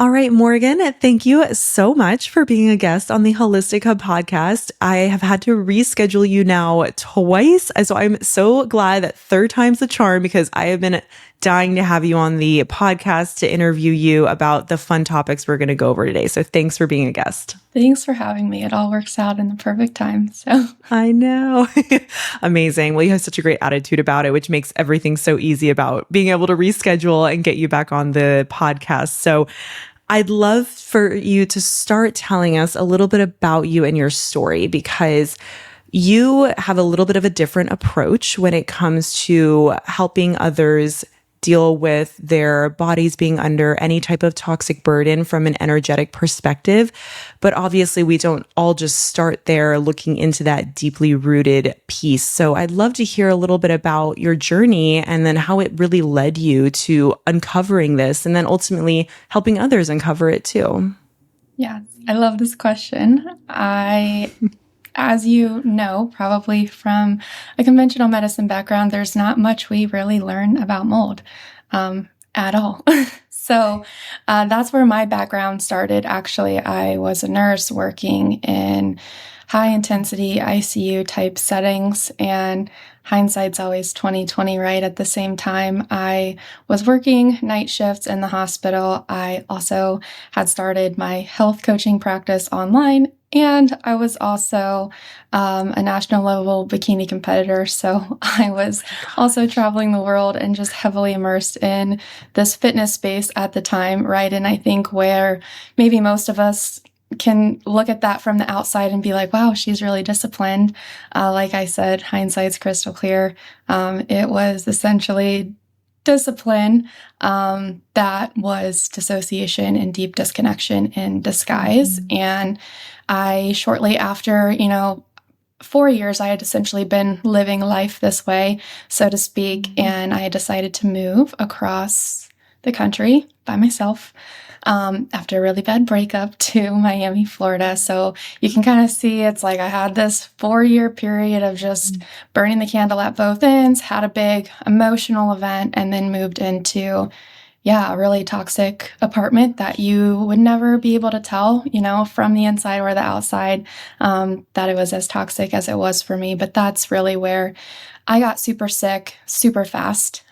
All right, Morgan, thank you so much for being a guest on the Holistic Hub podcast. I have had to reschedule you now twice. So I'm so glad that third time's the charm, because I have been dying to have you on the podcast to interview you about the fun topics we're going to go over today. So thanks for being a guest. Thanks for having me. It all works out in the perfect time. So I know. Amazing. Well, you have such a great attitude about it, which makes everything so easy about being able to reschedule and get you back on the podcast. So I'd love for you to start telling us a little bit about you and your story, because you have a little bit of a different approach when it comes to helping others deal with their bodies being under any type of toxic burden from an energetic perspective. But obviously, we don't all just start there looking into that deeply rooted piece. So I'd love to hear a little bit about your journey and then how it really led you to uncovering this and then ultimately helping others uncover it too. Yeah, I love this question. As you know, probably from a conventional medicine background, there's not much we really learn about mold at all. So that's where my background started. Actually, I was a nurse working in high intensity ICU type settings, and hindsight's always 20/20, right? At the same time, I was working night shifts in the hospital. I also had started my health coaching practice online, and I was also a national level bikini competitor. So I was also traveling the world and just heavily immersed in this fitness space at the time, right? And I think where maybe most of us can look at that from the outside and be like, wow, she's really disciplined. Like I said, hindsight's crystal clear. It was essentially discipline that was dissociation and deep disconnection in disguise. And I, shortly after, 4 years, I had essentially been living life this way, so to speak, and I decided to move across the country by myself after a really bad breakup to Miami, Florida. So you can kind of see it's like I had this 4-year period of just burning the candle at both ends, had a big emotional event, and then moved into a really toxic apartment that you would never be able to tell, from the inside or the outside, that it was as toxic as it was for me. But that's really where I got super sick, super fast.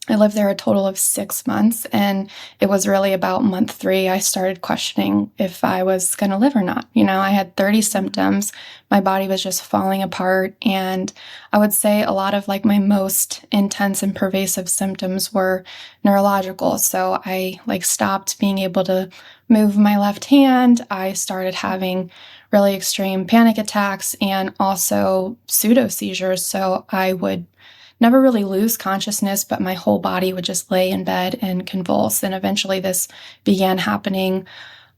I lived there a total of 6 months, and it was really about month 3 I started questioning if I was going to live or not. I had 30 symptoms. My body was just falling apart, and I would say a lot of my most intense and pervasive symptoms were neurological. So I stopped being able to move my left hand. I started having really extreme panic attacks and also pseudo seizures. So I would never really lose consciousness, but my whole body would just lay in bed and convulse. And eventually this began happening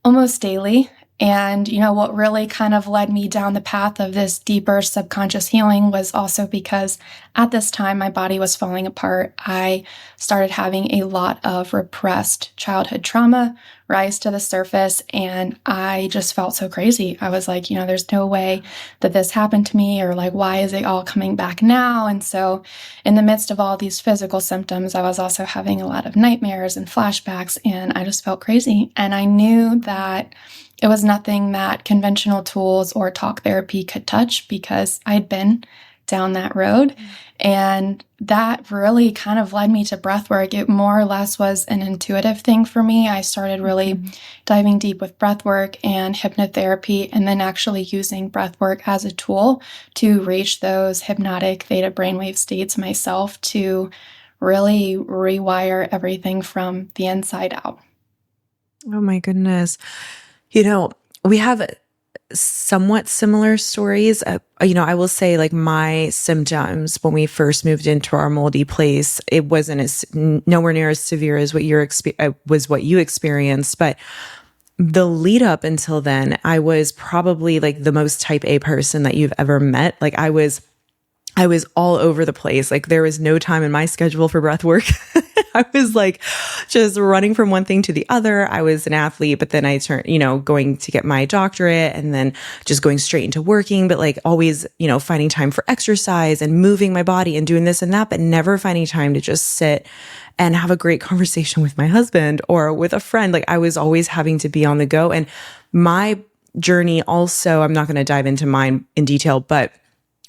almost daily. And, what really kind of led me down the path of this deeper subconscious healing was also because at this time my body was falling apart. I started having a lot of repressed childhood trauma rise to the surface, and I just felt so crazy. I was like, there's no way that this happened to me, or why is it all coming back now? And so in the midst of all these physical symptoms, I was also having a lot of nightmares and flashbacks, and I just felt crazy. And I knew that it was nothing that conventional tools or talk therapy could touch, because I'd been down that road. And that really kind of led me to breathwork. It more or less was an intuitive thing for me. I started really diving deep with breathwork and hypnotherapy, and then actually using breathwork as a tool to reach those hypnotic theta brainwave states myself to really rewire everything from the inside out. Oh my goodness. We have somewhat similar stories. I will say my symptoms when we first moved into our moldy place, it wasn't nowhere near as severe as what you experienced. But the lead up until then, I was probably the most type A person that you've ever met. I was all over the place. There was no time in my schedule for breath work. I was like just running from one thing to the other. I was an athlete, but then I turned, going to get my doctorate and then just going straight into working, but like always, finding time for exercise and moving my body and doing this and that, but never finding time to just sit and have a great conversation with my husband or with a friend. Like I was always having to be on the go. And my journey also, I'm not going to dive into mine in detail, but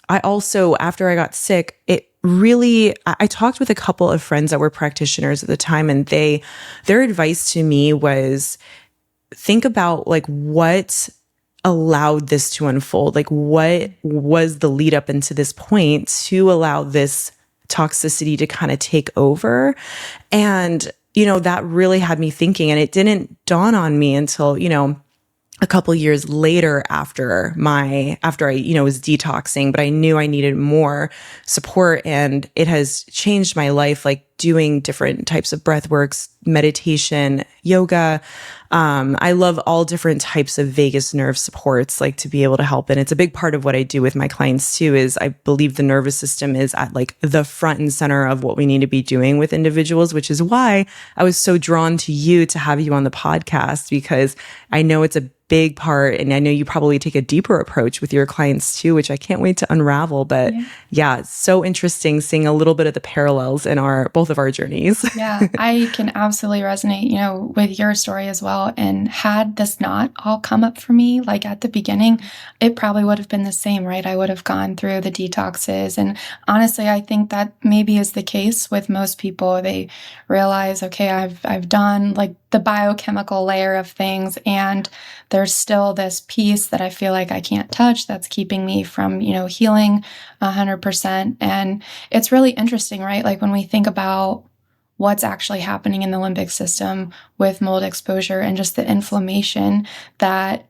I also, after I got sick, I talked with a couple of friends that were practitioners at the time, and their advice to me was think about like what allowed this to unfold. Like what was the lead up into this point to allow this toxicity to kind of take over. And, that really had me thinking, and it didn't dawn on me until, a couple years later after I, was detoxing, but I knew I needed more support, and it has changed my life, like doing different types of breath works, meditation, yoga. I love all different types of vagus nerve supports, like to be able to help. And it's a big part of what I do with my clients too, is I believe the nervous system is at like the front and center of what we need to be doing with individuals, which is why I was so drawn to you to have you on the podcast, because I know it's a big part. And I know you probably take a deeper approach with your clients too, which I can't wait to unravel. But yeah, it's so interesting seeing a little bit of the parallels in both of our journeys. Yeah, I can absolutely resonate, with your story as well. And had this not all come up for me, like at the beginning, it probably would have been the same, right? I would have gone through the detoxes. And honestly, I think that maybe is the case with most people. They realize, okay, I've done like the biochemical layer of things, and there's still this piece that I feel like I can't touch that's keeping me from, healing 100%. And it's really interesting, right? Like when we think about what's actually happening in the limbic system with mold exposure and just the inflammation that,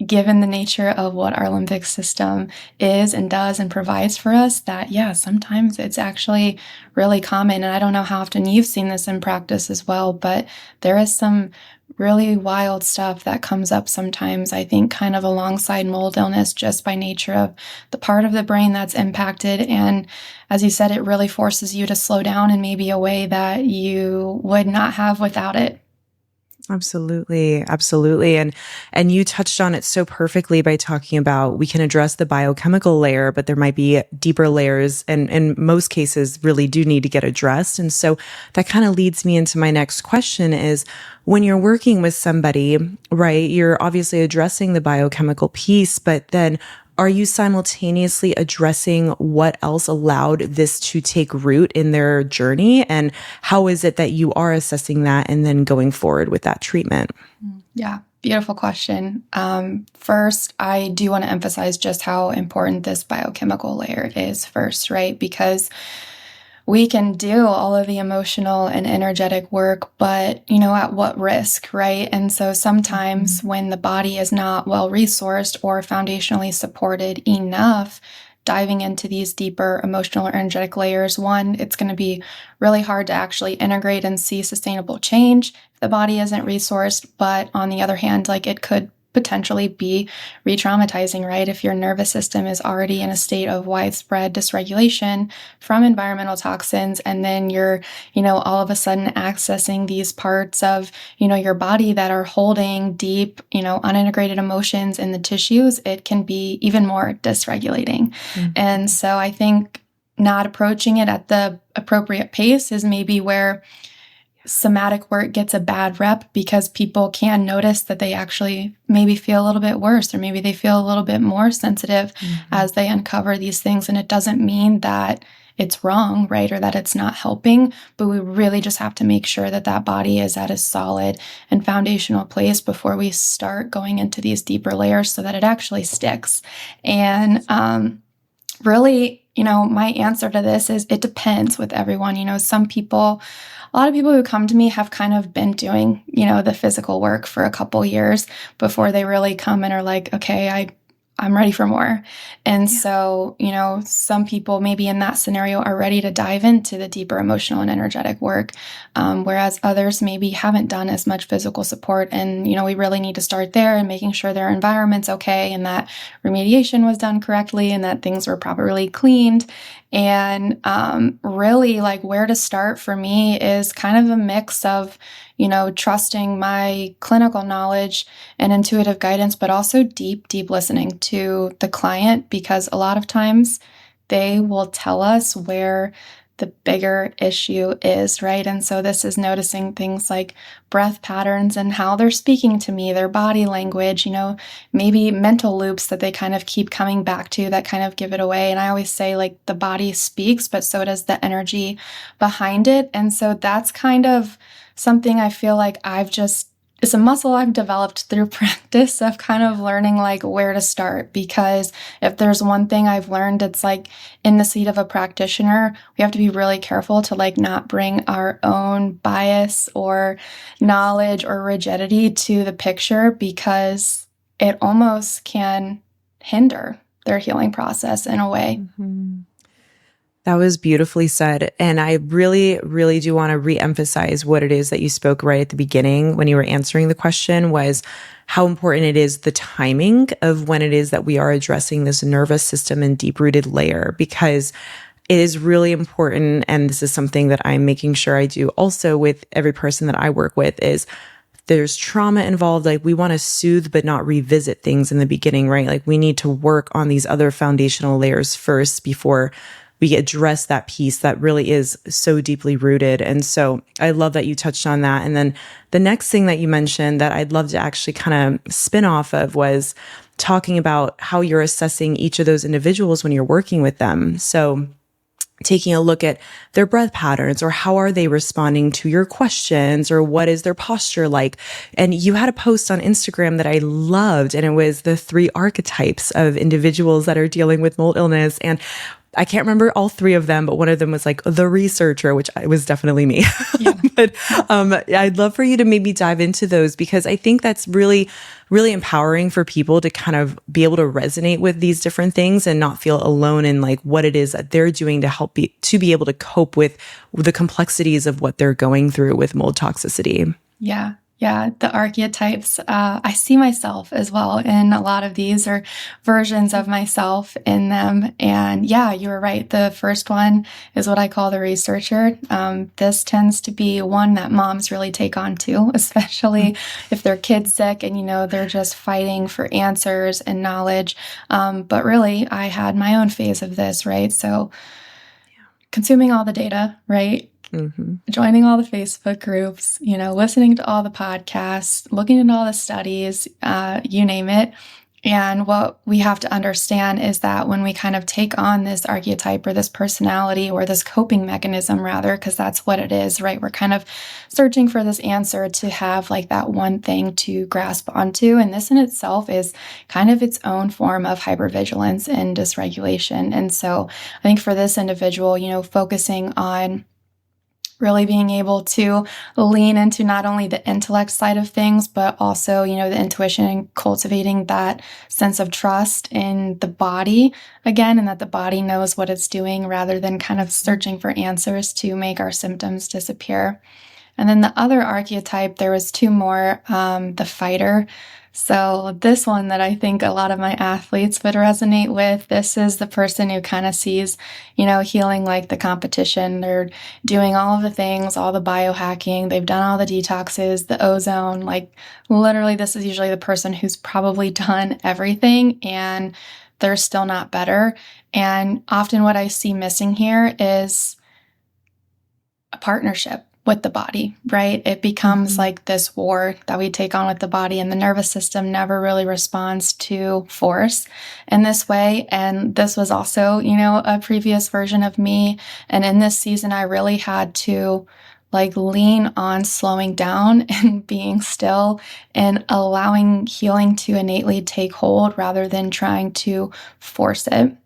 given the nature of what our limbic system is and does and provides for us, that, yeah, sometimes it's actually really common. And I don't know how often you've seen this in practice as well, but there is some really wild stuff that comes up sometimes, I think, kind of alongside mold illness, just by nature of the part of the brain that's impacted. And as you said, it really forces you to slow down in maybe a way that you would not have without it. Absolutely. Absolutely. And you touched on it so perfectly by talking about we can address the biochemical layer, but there might be deeper layers, and in most cases really do need to get addressed. And so that kind of leads me into my next question is, when you're working with somebody, right, you're obviously addressing the biochemical piece, but then are you simultaneously addressing what else allowed this to take root in their journey? And how is it that you are assessing that and then going forward with that treatment? Yeah, beautiful question. First, I do want to emphasize just how important this biochemical layer is first, right? Because we can do all of the emotional and energetic work, but, at what risk, right? And so sometimes when the body is not well resourced or foundationally supported enough, diving into these deeper emotional or energetic layers, one, it's going to be really hard to actually integrate and see sustainable change if the body isn't resourced. But on the other hand, like it could potentially be re-traumatizing, right? If your nervous system is already in a state of widespread dysregulation from environmental toxins, and then you're, all of a sudden accessing these parts of, your body that are holding deep, unintegrated emotions in the tissues, it can be even more dysregulating. Mm-hmm. And so I think not approaching it at the appropriate pace is maybe where somatic work gets a bad rep, because people can notice that they actually maybe feel a little bit worse, or maybe they feel a little bit more sensitive as they uncover these things. And it doesn't mean that it's wrong, right? Or that it's not helping, but we really just have to make sure that that body is at a solid and foundational place before we start going into these deeper layers so that it actually sticks. And really, my answer to this is it depends with everyone. A lot of people who come to me have kind of been doing, the physical work for a couple years before they really come and are like, okay, I'm ready for more. And so, some people maybe in that scenario are ready to dive into the deeper emotional and energetic work, whereas others maybe haven't done as much physical support. And, we really need to start there and making sure their environment's okay and that remediation was done correctly and that things were properly cleaned. And really, like, where to start for me is kind of a mix of, trusting my clinical knowledge and intuitive guidance, but also deep, deep listening to the client, because a lot of times they will tell us where the bigger issue is, right? And so this is noticing things like breath patterns and how they're speaking to me, their body language, maybe mental loops that they kind of keep coming back to that kind of give it away. And I always say, like, the body speaks, but so does the energy behind it. And so that's kind of something I feel like it's a muscle I've developed through practice of kind of learning, like, where to start. Because if there's one thing I've learned, it's like, in the seat of a practitioner, we have to be really careful to, like, not bring our own bias or knowledge or rigidity to the picture, because it almost can hinder their healing process in a way. Mm-hmm. That was beautifully said. And I really, really do want to reemphasize what it is that you spoke right at the beginning when you were answering the question, was how important it is, the timing of when it is that we are addressing this nervous system and deep-rooted layer, because it is really important. And this is something that I'm making sure I do also with every person that I work with, is there's trauma involved. Like, we want to soothe, but not revisit things in the beginning, right? Like, we need to work on these other foundational layers first before we address that piece that really is so deeply rooted. And so I love that you touched on that. And then the next thing that you mentioned that I'd love to actually kind of spin off of was talking about how you're assessing each of those individuals when you're working with them. So taking a look at their breath patterns, or how are they responding to your questions, or what is their posture like? And you had a post on Instagram that I loved, and it was the 3 archetypes of individuals that are dealing with mold illness. And I can't remember all 3 of them, but one of them was like the researcher, which was definitely me. Yeah. But I'd love for you to maybe dive into those, because I think that's really, really empowering for people to kind of be able to resonate with these different things and not feel alone in, like, what it is that they're doing to help to be able to cope with the complexities of what they're going through with mold toxicity. Yeah. Yeah, the archetypes, I see myself as well in a lot of these, or versions of myself in them. And yeah, you were right. The first one is what I call the researcher. This tends to be one that moms really take on too, especially if their kid's sick and, they're just fighting for answers and knowledge. But really, I had my own phase of this, right? So consuming all the data, right? Mm-hmm. Joining all the Facebook groups, listening to all the podcasts, looking at all the studies, you name it. And what we have to understand is that when we kind of take on this archetype or this personality or this coping mechanism, rather, because that's what it is, right? We're kind of searching for this answer to have, like, that one thing to grasp onto. And this in itself is kind of its own form of hypervigilance and dysregulation. And so I think for this individual, focusing on really being able to lean into not only the intellect side of things, but also, the intuition, and cultivating that sense of trust in the body again, and that the body knows what it's doing, rather than kind of searching for answers to make our symptoms disappear. And then the other archetype, there was 2 more, the fighter. So this one that I think a lot of my athletes would resonate with, this is the person who kind of sees, healing like the competition. They're doing all of the things, all the biohacking, they've done all the detoxes, the ozone, like, literally this is usually the person who's probably done everything and they're still not better. And often what I see missing here is a partnership with the body, right? It becomes like this war that we take on with the body, and the nervous system never really responds to force in this way. And this was also, a previous version of me. And in this season, I really had to, like, lean on slowing down and being still and allowing healing to innately take hold rather than trying to force it.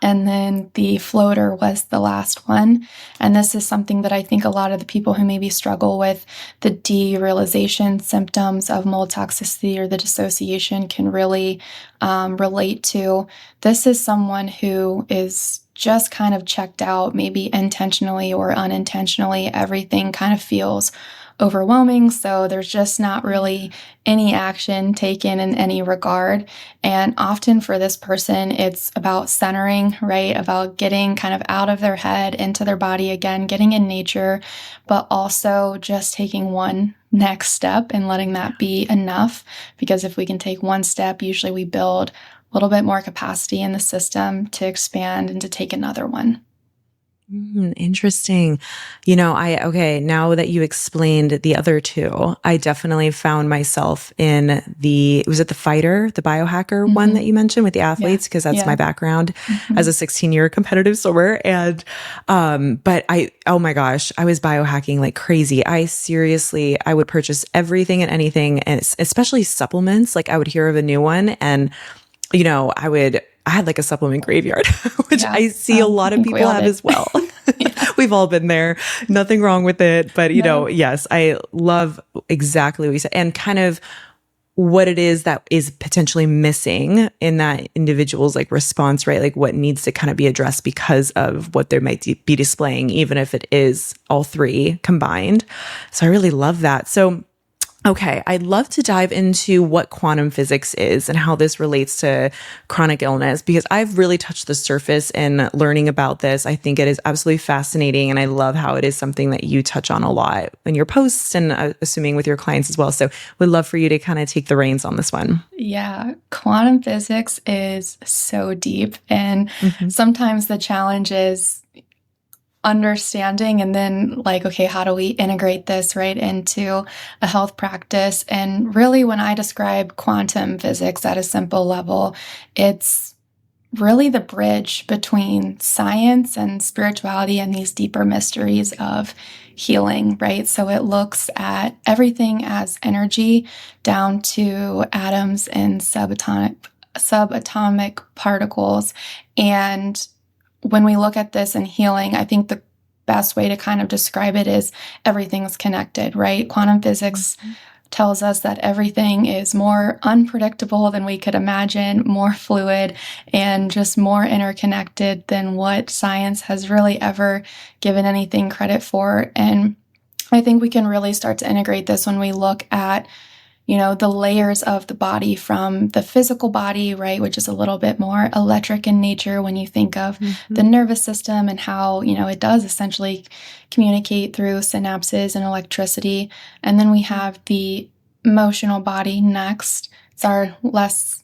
And then the floater was the last one. And this is something that I think a lot of the people who maybe struggle with the derealization symptoms of mold toxicity or the dissociation can really relate to. This is someone who is just kind of checked out, maybe intentionally or unintentionally. Everything kind of feels overwhelming. So there's just not really any action taken in any regard. And often for this person, it's about centering, right? About getting kind of out of their head into their body again, getting in nature, but also just taking one next step and letting that be enough. Because if we can take one step, usually we build a little bit more capacity in the system to expand and to take another one. Interesting. Now that you explained the other two, I definitely found myself in was it the fighter, the biohacker one that you mentioned with the athletes? Because that's my background as a 16-year competitive swimmer. And, but oh my gosh, I was biohacking like crazy. I would purchase everything and anything, and especially supplements. Like I would hear of a new one and, I had like a supplement graveyard, which I see a lot of people have as well. We've all been there. Nothing wrong with it. But, yes, I love exactly what you said and kind of what it is that is potentially missing in that individual's like response, right? Like what needs to kind of be addressed because of what they might be displaying, even if it is all three combined. So I really love that. So okay, I'd love to dive into what quantum physics is and how this relates to chronic illness, because I've really touched the surface in learning about this. I think it is absolutely fascinating, and I love how it is something that you touch on a lot in your posts and assuming with your clients as well. So would love for you to kind of take the reins on this one. Yeah, quantum physics is so deep, and sometimes the challenge is understanding and then like, okay, how do we integrate this right into a health practice? And really, when I describe quantum physics at a simple level, it's really the bridge between science and spirituality and these deeper mysteries of healing, right? So it looks at everything as energy down to atoms and subatomic particles. And when we look at this in healing, I think the best way to kind of describe it is everything's connected, right? Quantum physics tells us that everything is more unpredictable than we could imagine, more fluid, and just more interconnected than what science has really ever given anything credit for. And I think we can really start to integrate this when we look at the layers of the body, from the physical body, right, which is a little bit more electric in nature when you think of the nervous system and how, it does essentially communicate through synapses and electricity. And then we have the emotional body next. It's our less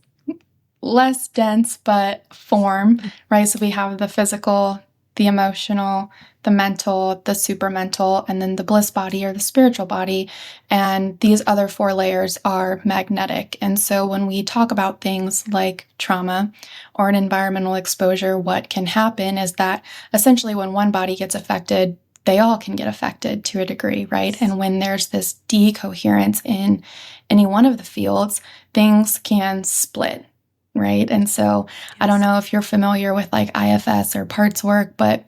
dense but form, right? So we have the physical, the emotional, the mental, the supramental, and then the bliss body or the spiritual body. And these other four layers are magnetic. And so when we talk about things like trauma or an environmental exposure, what can happen is that essentially when one body gets affected, they all can get affected to a degree, right? And when there's this decoherence in any one of the fields, things can split, right? And so I don't know if you're familiar with like IFS or parts work, but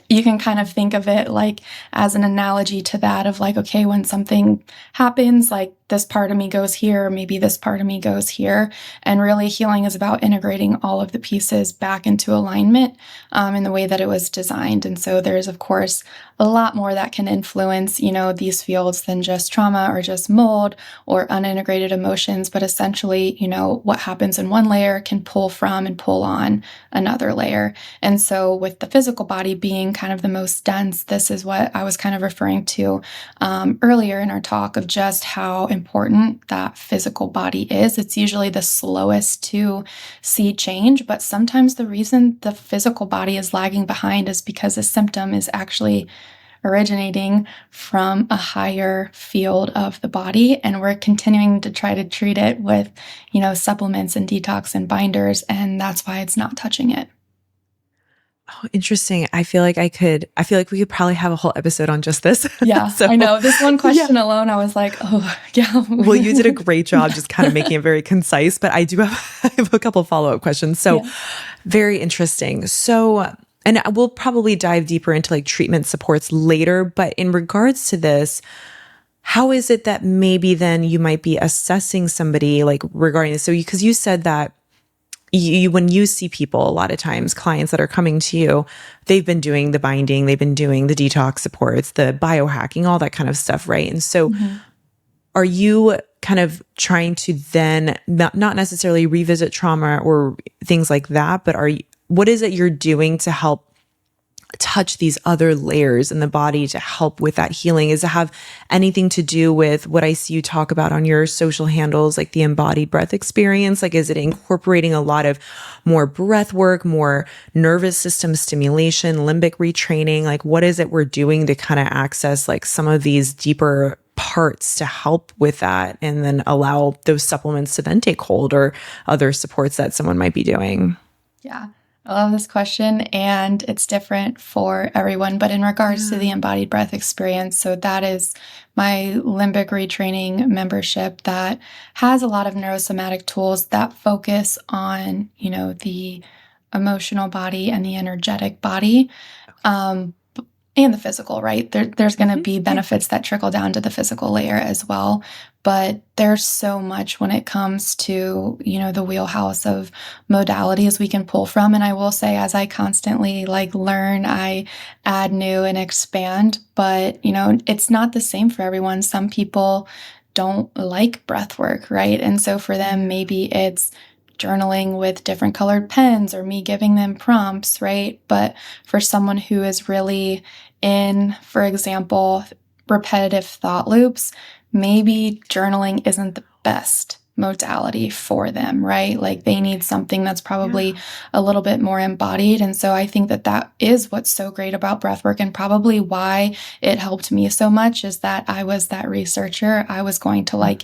you can kind of think of it like as an analogy to that of like, okay, when something happens, like this part of me goes here, maybe this part of me goes here. And really healing is about integrating all of the pieces back into alignment in the way that it was designed. And so there's, of course, a lot more that can influence, these fields than just trauma or just mold or unintegrated emotions. But essentially, what happens in one layer can pull from and pull on another layer. And so with the physical body being kind of the most dense, this is what I was kind of referring to earlier in our talk of just how important that physical body is. It's usually the slowest to see change, but sometimes the reason the physical body is lagging behind is because a symptom is actually originating from a higher field of the body, and we're continuing to try to treat it with, supplements and detox and binders, and that's why it's not touching it. Oh, interesting. I feel like we could probably have a whole episode on just this. Yeah, So, I know. This one yeah. question alone, I was like, oh, yeah. Well, you did a great job just kind of making it very concise, but I do have, I have a couple follow-up questions. So Yeah. very interesting. So, and we'll probably dive deeper into like treatment supports later, but in regards to this, how is it that maybe then you might be assessing somebody like regarding this? So, because you said that when you see people, a lot of times clients that are coming to you, they've been doing the binding, they've been doing the detox supports, the biohacking, all that kind of stuff, right? And so are you kind of trying to then not necessarily revisit trauma or things like that, but what is it you're doing to help touch these other layers in the body to help with that healing? Does it have anything to do with what I see you talk about on your social handles, like the embodied breath experience? Like, is it incorporating a lot of more breath work, more nervous system stimulation, limbic retraining? Like, what is it we're doing to kind of access like some of these deeper parts to help with that and then allow those supplements to then take hold, or other supports that someone might be doing? Yeah. I love this question, and it's different for everyone. But in regards to the embodied breath experience, so that is my limbic retraining membership that has a lot of neurosomatic tools that focus on, the emotional body and the energetic body. And the physical, right? There's going to be benefits that trickle down to the physical layer as well. But there's so much when it comes to, the wheelhouse of modalities we can pull from. And I will say, as I constantly learn, I add new and expand. But, it's not the same for everyone. Some people don't like breath work, right? And so for them, maybe it's journaling with different colored pens or me giving them prompts, right? But for someone who is really in, for example, repetitive thought loops, maybe journaling isn't the best modality for them, right? Like they need something that's probably a little bit more embodied. And so I think that is what's so great about breathwork, and probably why it helped me so much is that I was that researcher. I was going to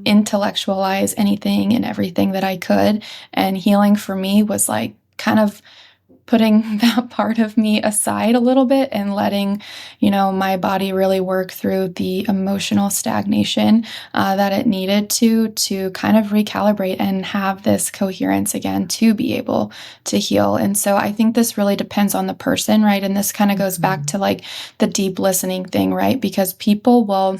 intellectualize anything and everything that I could. And healing for me was kind of putting that part of me aside a little bit and letting, my body really work through the emotional stagnation that it needed to kind of recalibrate and have this coherence again to be able to heal. And so I think this really depends on the person, right? And this kind of goes back to the deep listening thing, right? Because people will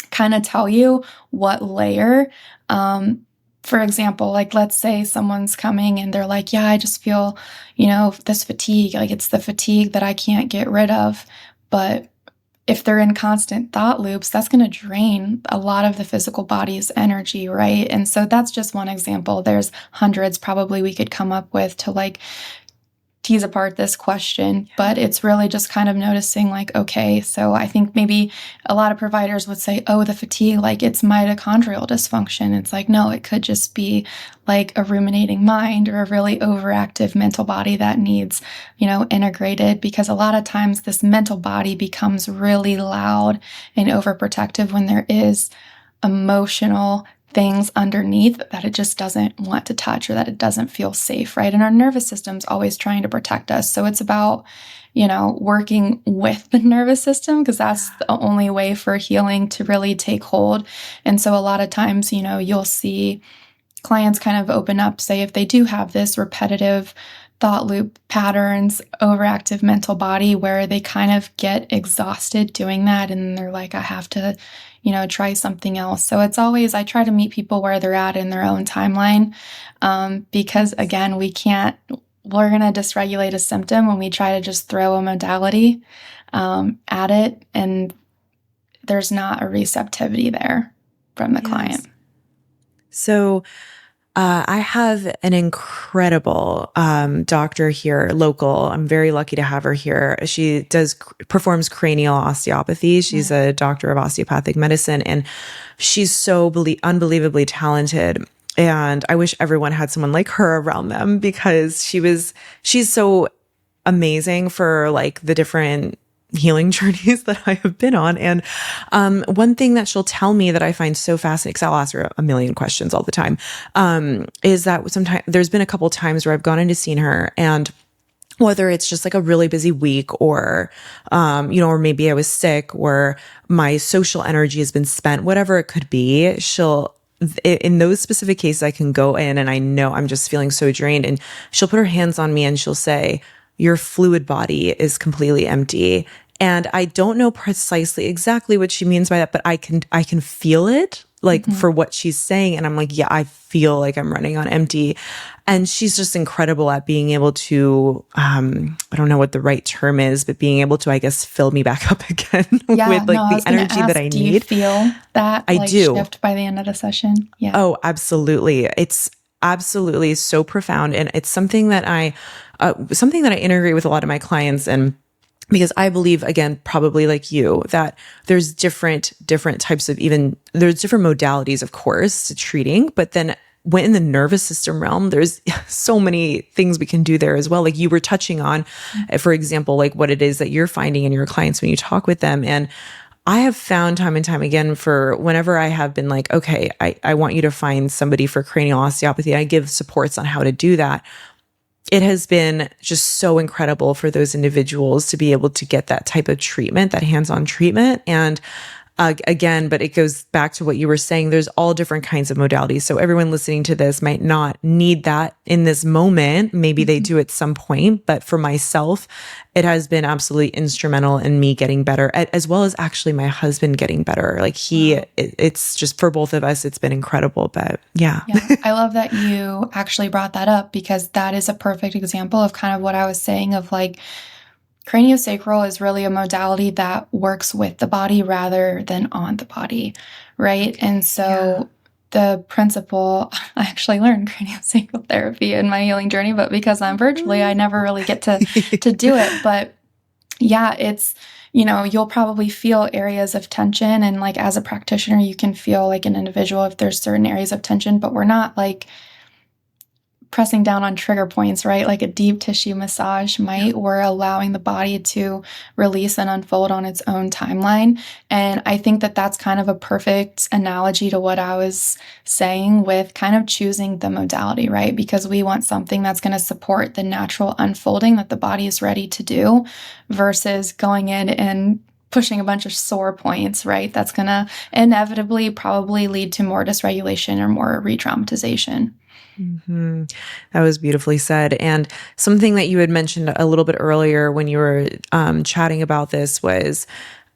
kind of tell you what layer, for example, let's say someone's coming and they're like, yeah, I just feel, this fatigue, it's the fatigue that I can't get rid of. But if they're in constant thought loops, that's going to drain a lot of the physical body's energy, right? And so that's just one example. There's hundreds probably we could come up with to tease apart this question, but it's really just kind of noticing okay, so I think maybe a lot of providers would say, oh, the fatigue, it's mitochondrial dysfunction. It's no, it could just be a ruminating mind or a really overactive mental body that needs, integrated, because a lot of times this mental body becomes really loud and overprotective when there is emotional things underneath that it just doesn't want to touch or that it doesn't feel safe, right? And our nervous system's always trying to protect us. So it's about, working with the nervous system, because that's the only way for healing to really take hold. And so a lot of times, you'll see clients kind of open up, say, if they do have this repetitive thought loop patterns, overactive mental body, where they kind of get exhausted doing that. And they're like, I have to, try something else. So it's always, I try to meet people where they're at in their own timeline. Because again, we're going to dysregulate a symptom when we try to just throw a modality at it. And there's not a receptivity there from the client. So I have an incredible doctor here, local. I'm very lucky to have her here. She performs cranial osteopathy. She's a doctor of osteopathic medicine, and she's so unbelievably talented. And I wish everyone had someone like her around them, because she's so amazing for the different healing journeys that I have been on. And one thing that she'll tell me that I find so fascinating, because I'll ask her a million questions all the time, is that sometimes there's been a couple times where I've gone in to see her, and whether it's just like a really busy week or, or maybe I was sick or my social energy has been spent, whatever it could be, in those specific cases, I can go in and I know I'm just feeling so drained, and she'll put her hands on me and she'll say, your fluid body is completely empty. And I don't know precisely exactly what she means by that, but I can feel it, like for what she's saying. And I'm like, yeah, I feel like I'm running on empty. And she's just incredible at being able to, I don't know what the right term is, but being able to, I guess, fill me back up again with like the energy that I do need. You feel that I do. shift by the end of the session? Yeah. Oh, absolutely. It's absolutely so profound. And it's something that something that I integrate with a lot of my clients. And because I believe, again, probably like you, that there's different types of there's different modalities, of course, to treating, but then when in the nervous system realm, there's so many things we can do there as well. Like you were touching on, for example, like what it is that you're finding in your clients when you talk with them. And I have found time and time again, for whenever I have been like, okay, I want you to find somebody for cranial osteopathy, I give supports on how to do that. It has been just so incredible for those individuals to be able to get that type of treatment, that hands-on treatment. And again, but it goes back to what you were saying. There's all different kinds of modalities. So everyone listening to this might not need that in this moment. Maybe they do at some point. But for myself, it has been absolutely instrumental in me getting better, as well as actually my husband getting better. Like it's just for both of us, it's been incredible. But yeah. I love that you actually brought that up, because that is a perfect example of kind of what I was saying of like, craniosacral is really a modality that works with the body rather than on the body, right? And so the principle, I actually learned craniosacral therapy in my healing journey, but because I'm virtually, I never really get to do it. But yeah, it's, you'll probably feel areas of tension. And like as a practitioner, you can feel like an individual if there's certain areas of tension, but we're not like pressing down on trigger points, right? Like a deep tissue massage might, we're allowing the body to release and unfold on its own timeline. And I think that that's kind of a perfect analogy to what I was saying with kind of choosing the modality, right? Because we want something that's going to support the natural unfolding that the body is ready to do versus going in and pushing a bunch of sore points, right? That's going to inevitably probably lead to more dysregulation or more re-traumatization. Mm-hmm. That was beautifully said. And something that you had mentioned a little bit earlier when you were chatting about this was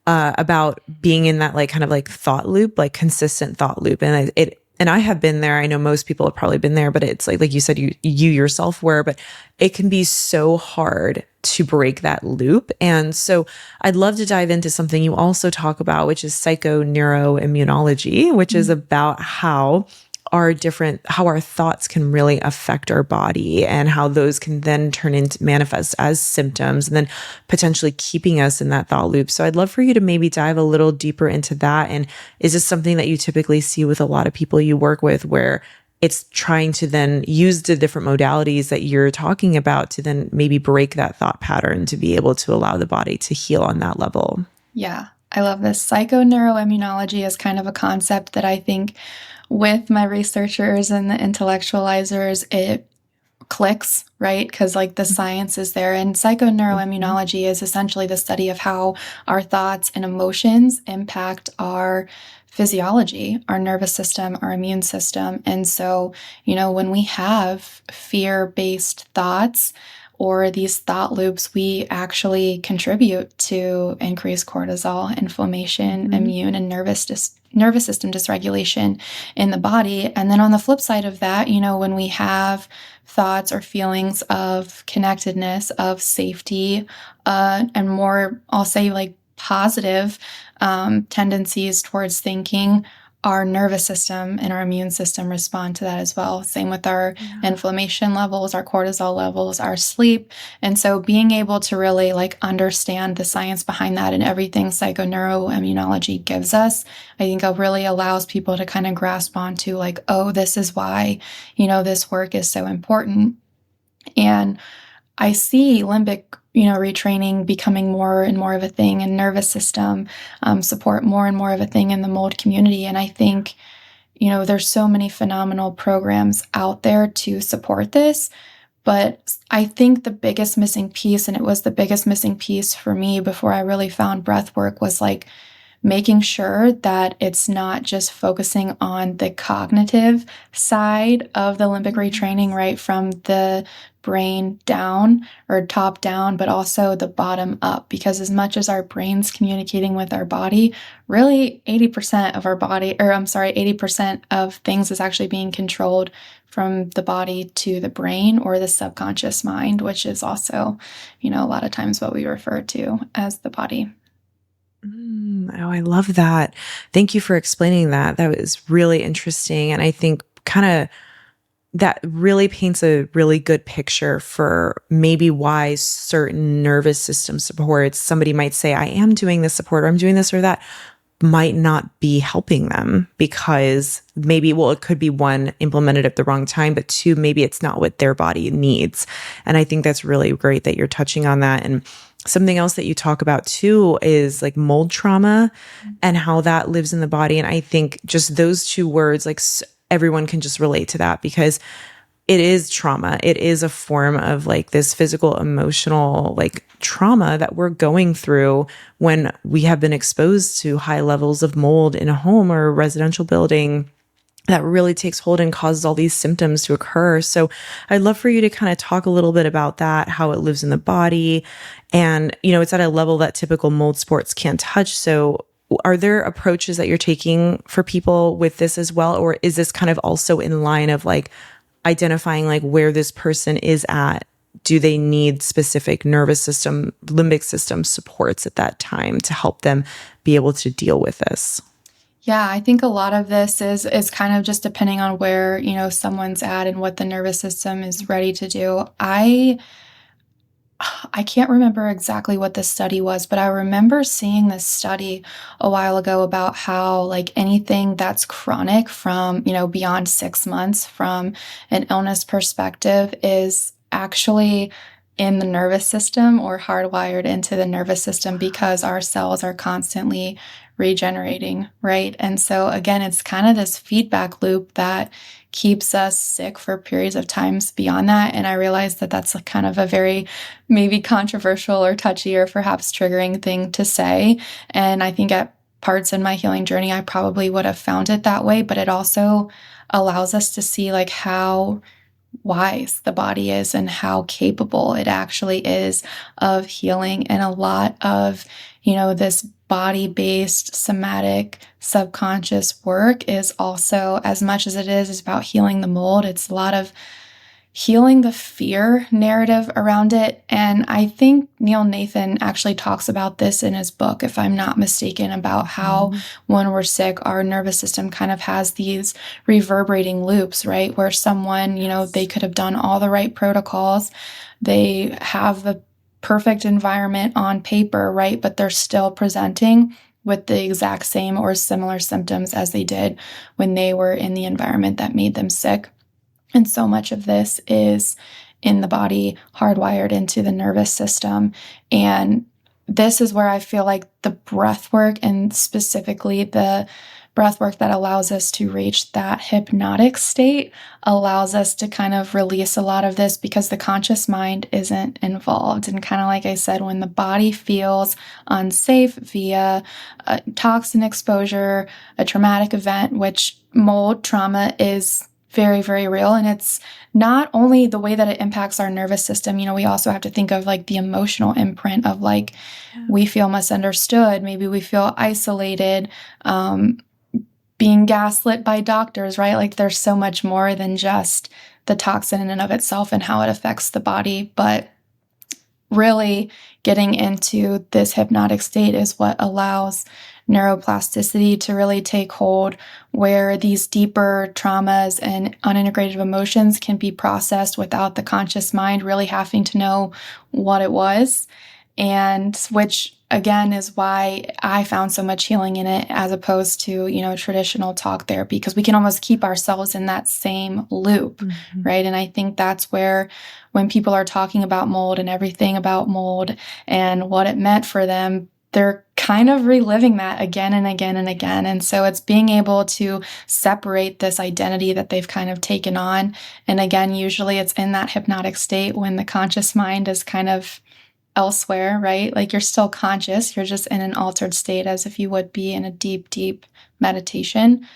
about being in that like kind of like thought loop, like consistent thought loop. And and I have been there. I know most people have probably been there, but it's like you said, you yourself were, but it can be so hard to break that loop. And so I'd love to dive into something you also talk about, which is psychoneuroimmunology, which is about how our thoughts can really affect our body and how those can then turn into manifest as symptoms and then potentially keeping us in that thought loop. So I'd love for you to maybe dive a little deeper into that. And is this something that you typically see with a lot of people you work with, where it's trying to then use the different modalities that you're talking about to then maybe break that thought pattern to be able to allow the body to heal on that level? Yeah, I love this. Psychoneuroimmunology is kind of a concept that I think with my researchers and the intellectualizers, it clicks, right? Because like the science is there. And psychoneuroimmunology is essentially the study of how our thoughts and emotions impact our physiology, our nervous system, our immune system. And so, when we have fear-based thoughts or these thought loops, we actually contribute to increased cortisol, inflammation, immune and nervous system dysregulation in the body. And then on the flip side of that, when we have thoughts or feelings of connectedness, of safety, and more, I'll say like positive tendencies towards thinking, our nervous system and our immune system respond to that as well. Same with our inflammation levels, our cortisol levels, our sleep. And so being able to really like understand the science behind that and everything psychoneuroimmunology gives us, I think it really allows people to kind of grasp onto like, oh, this is why, this work is so important. And I see limbic, retraining becoming more and more of a thing, and nervous system support more and more of a thing in the mold community. And I think, there's so many phenomenal programs out there to support this, But I think the biggest missing piece, and it was the biggest missing piece for me before I really found breath work, was like making sure that it's not just focusing on the cognitive side of the limbic retraining, right, from the brain down or top down, but also the bottom up. Because as much as our brain's communicating with our body, really 80% of our body, or I'm sorry, 80% of things is actually being controlled from the body to the brain or the subconscious mind, which is also, a lot of times what we refer to as the body. Oh, I love that. Thank you for explaining that. That was really interesting. And I think kind of that really paints a really good picture for maybe why certain nervous system supports, somebody might say, I am doing this support, or I'm doing this or that, might not be helping them because maybe, well, it could be one, implemented at the wrong time, but two, maybe it's not what their body needs. And I think that's really great that you're touching on that. And something else that you talk about too is like mold trauma and how that lives in the body. And I think just those two words, like everyone can just relate to that because it is trauma. It is a form of like this physical, emotional, like trauma that we're going through when we have been exposed to high levels of mold in a home or a residential building that really takes hold and causes all these symptoms to occur. So I'd love for you to kind of talk a little bit about that, how it lives in the body. And, it's at a level that typical mold sports can't touch. So are there approaches that you're taking for people with this as well? Or is this kind of also in line of like identifying like where this person is at? Do they need specific nervous system, limbic system supports at that time to help them be able to deal with this? Yeah, I think a lot of this is kind of just depending on where, someone's at and what the nervous system is ready to do. I can't remember exactly what the study was, but I remember seeing this study a while ago about how like anything that's chronic from, beyond 6 months from an illness perspective is actually in the nervous system or hardwired into the nervous system because our cells are constantly regenerating, right? And so again, it's kind of this feedback loop that keeps us sick for periods of times beyond that. And I realized that that's kind of a very maybe controversial or touchy or perhaps triggering thing to say. And I think at parts in my healing journey, I probably would have found it that way, but it also allows us to see like how wise the body is and how capable it actually is of healing. And a lot of, this body-based somatic subconscious work is also, as much as it is about healing the mold, it's a lot of healing the fear narrative around it. And I think Neil Nathan actually talks about this in his book, if I'm not mistaken, about how when we're sick, our nervous system kind of has these reverberating loops, right? Where someone, they could have done all the right protocols. They have the perfect environment on paper, right? But they're still presenting with the exact same or similar symptoms as they did when they were in the environment that made them sick. And so much of this is in the body, hardwired into the nervous system. And this is where I feel like the breath work, and specifically the breath work that allows us to reach that hypnotic state, allows us to kind of release a lot of this because the conscious mind isn't involved. And kind of like I said, when the body feels unsafe via a toxin exposure, a traumatic event, which mold trauma is very, very real. And it's not only the way that it impacts our nervous system, we also have to think of like the emotional imprint of like, we feel misunderstood. Maybe we feel isolated, being gaslit by doctors, right? Like there's so much more than just the toxin in and of itself and how it affects the body. But really getting into this hypnotic state is what allows neuroplasticity to really take hold, where these deeper traumas and unintegrated emotions can be processed without the conscious mind really having to know what it was. And which again is why I found so much healing in it as opposed to, traditional talk therapy, because we can almost keep ourselves in that same loop, right? And I think that's where when people are talking about mold and everything about mold and what it meant for them they're kind of reliving that again and again and again. And so it's being able to separate this identity that they've kind of taken on. And again, usually it's in that hypnotic state when the conscious mind is kind of elsewhere, right? Like you're still conscious, you're just in an altered state as if you would be in a deep, deep meditation,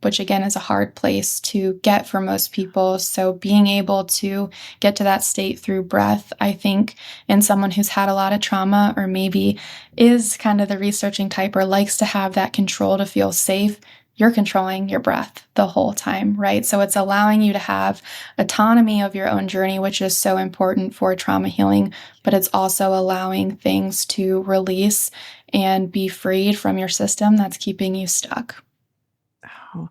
which again is a hard place to get for most people. So being able to get to that state through breath, I think in someone who's had a lot of trauma or maybe is kind of the researching type or likes to have that control to feel safe, you're controlling your breath the whole time, right? So it's allowing you to have autonomy of your own journey, which is so important for trauma healing, but it's also allowing things to release and be freed from your system that's keeping you stuck. Oh.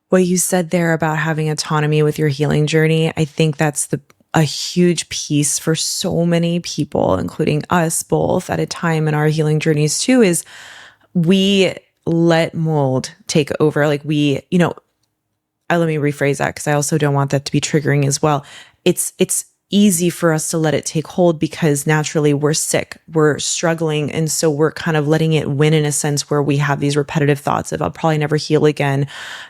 What you said there about having autonomy with your healing journey, I think that's a huge piece for so many people, including us both at a time in our healing journeys too, is we let mold take over. Like let me rephrase that because I also don't want that to be triggering as well. It's easy for us to let it take hold because naturally we're sick, we're struggling. And so we're kind of letting it win in a sense where we have these repetitive thoughts of I'll probably never heal again,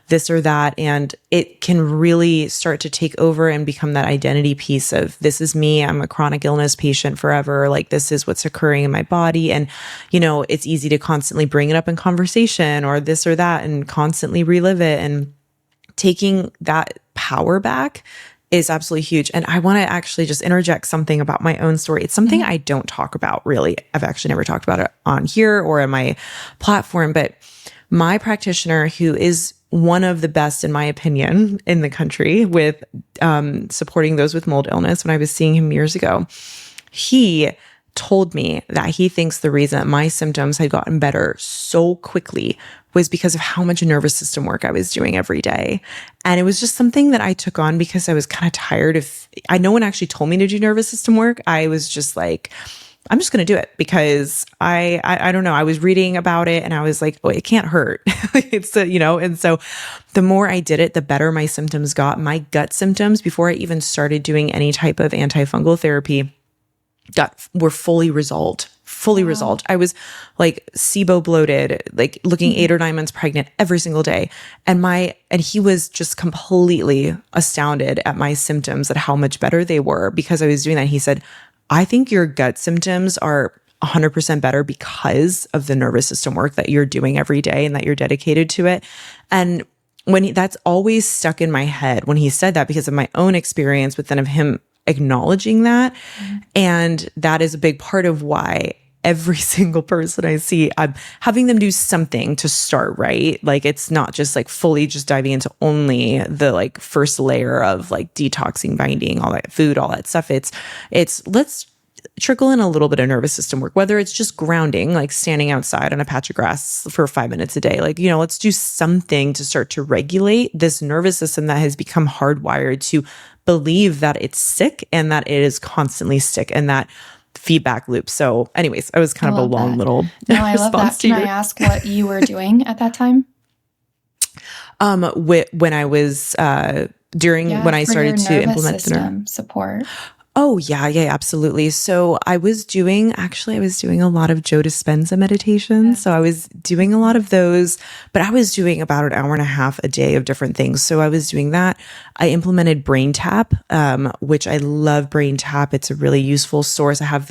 this or that. And it can really start to take over and become that identity piece of this is me. I'm a chronic illness patient forever. Like this is what's occurring in my body. And, it's easy to constantly bring it up in conversation or this or that and constantly relive it. And taking that power back is absolutely huge. And I want to actually just interject something about my own story. It's something I don't talk about really. I've actually never talked about it on here or in my platform, but my practitioner, who is one of the best, in my opinion, in the country with supporting those with mold illness, when I was seeing him years ago, he told me that he thinks the reason that my symptoms had gotten better so quickly was because of how much nervous system work I was doing every day. And it was just something that I took on because I was kind of tired of, no one actually told me to do nervous system work. I was just like, I'm just going to do it because I don't know. I was reading about it and I was like, oh, it can't hurt. And so the more I did it, the better my symptoms got. My gut symptoms before I even started doing any type of antifungal therapy were fully resolved. I was like SIBO bloated, like looking 8 or 9 months pregnant every single day. And he was just completely astounded at my symptoms, at how much better they were because I was doing that. He said, I think your gut symptoms are 100% better because of the nervous system work that you're doing every day and that you're dedicated to it. And that's always stuck in my head when he said that because of my own experience, but then of him acknowledging that. And that is a big part of why every single person I see, I'm having them do something to start, right? Like it's not just like fully just diving into only the like first layer of like detoxing, binding, all that food, all that stuff. It's let's trickle in a little bit of nervous system work, whether it's just grounding, like standing outside on a patch of grass for 5 minutes a day. Like, let's do something to start to regulate this nervous system that has become hardwired to believe that it's sick and that it is constantly sick and that feedback loop. So anyways, I was kind of a long little I love that. Can I ask what you were doing at that time? When I was, when I started to implement the support. Oh, yeah, absolutely. So I was doing a lot of Joe Dispenza meditations. Yeah. So I was doing a lot of those, but I was doing about an hour and a half a day of different things. So I was doing that. I implemented Brain Tap, which I love Brain Tap. It's a really useful source. I have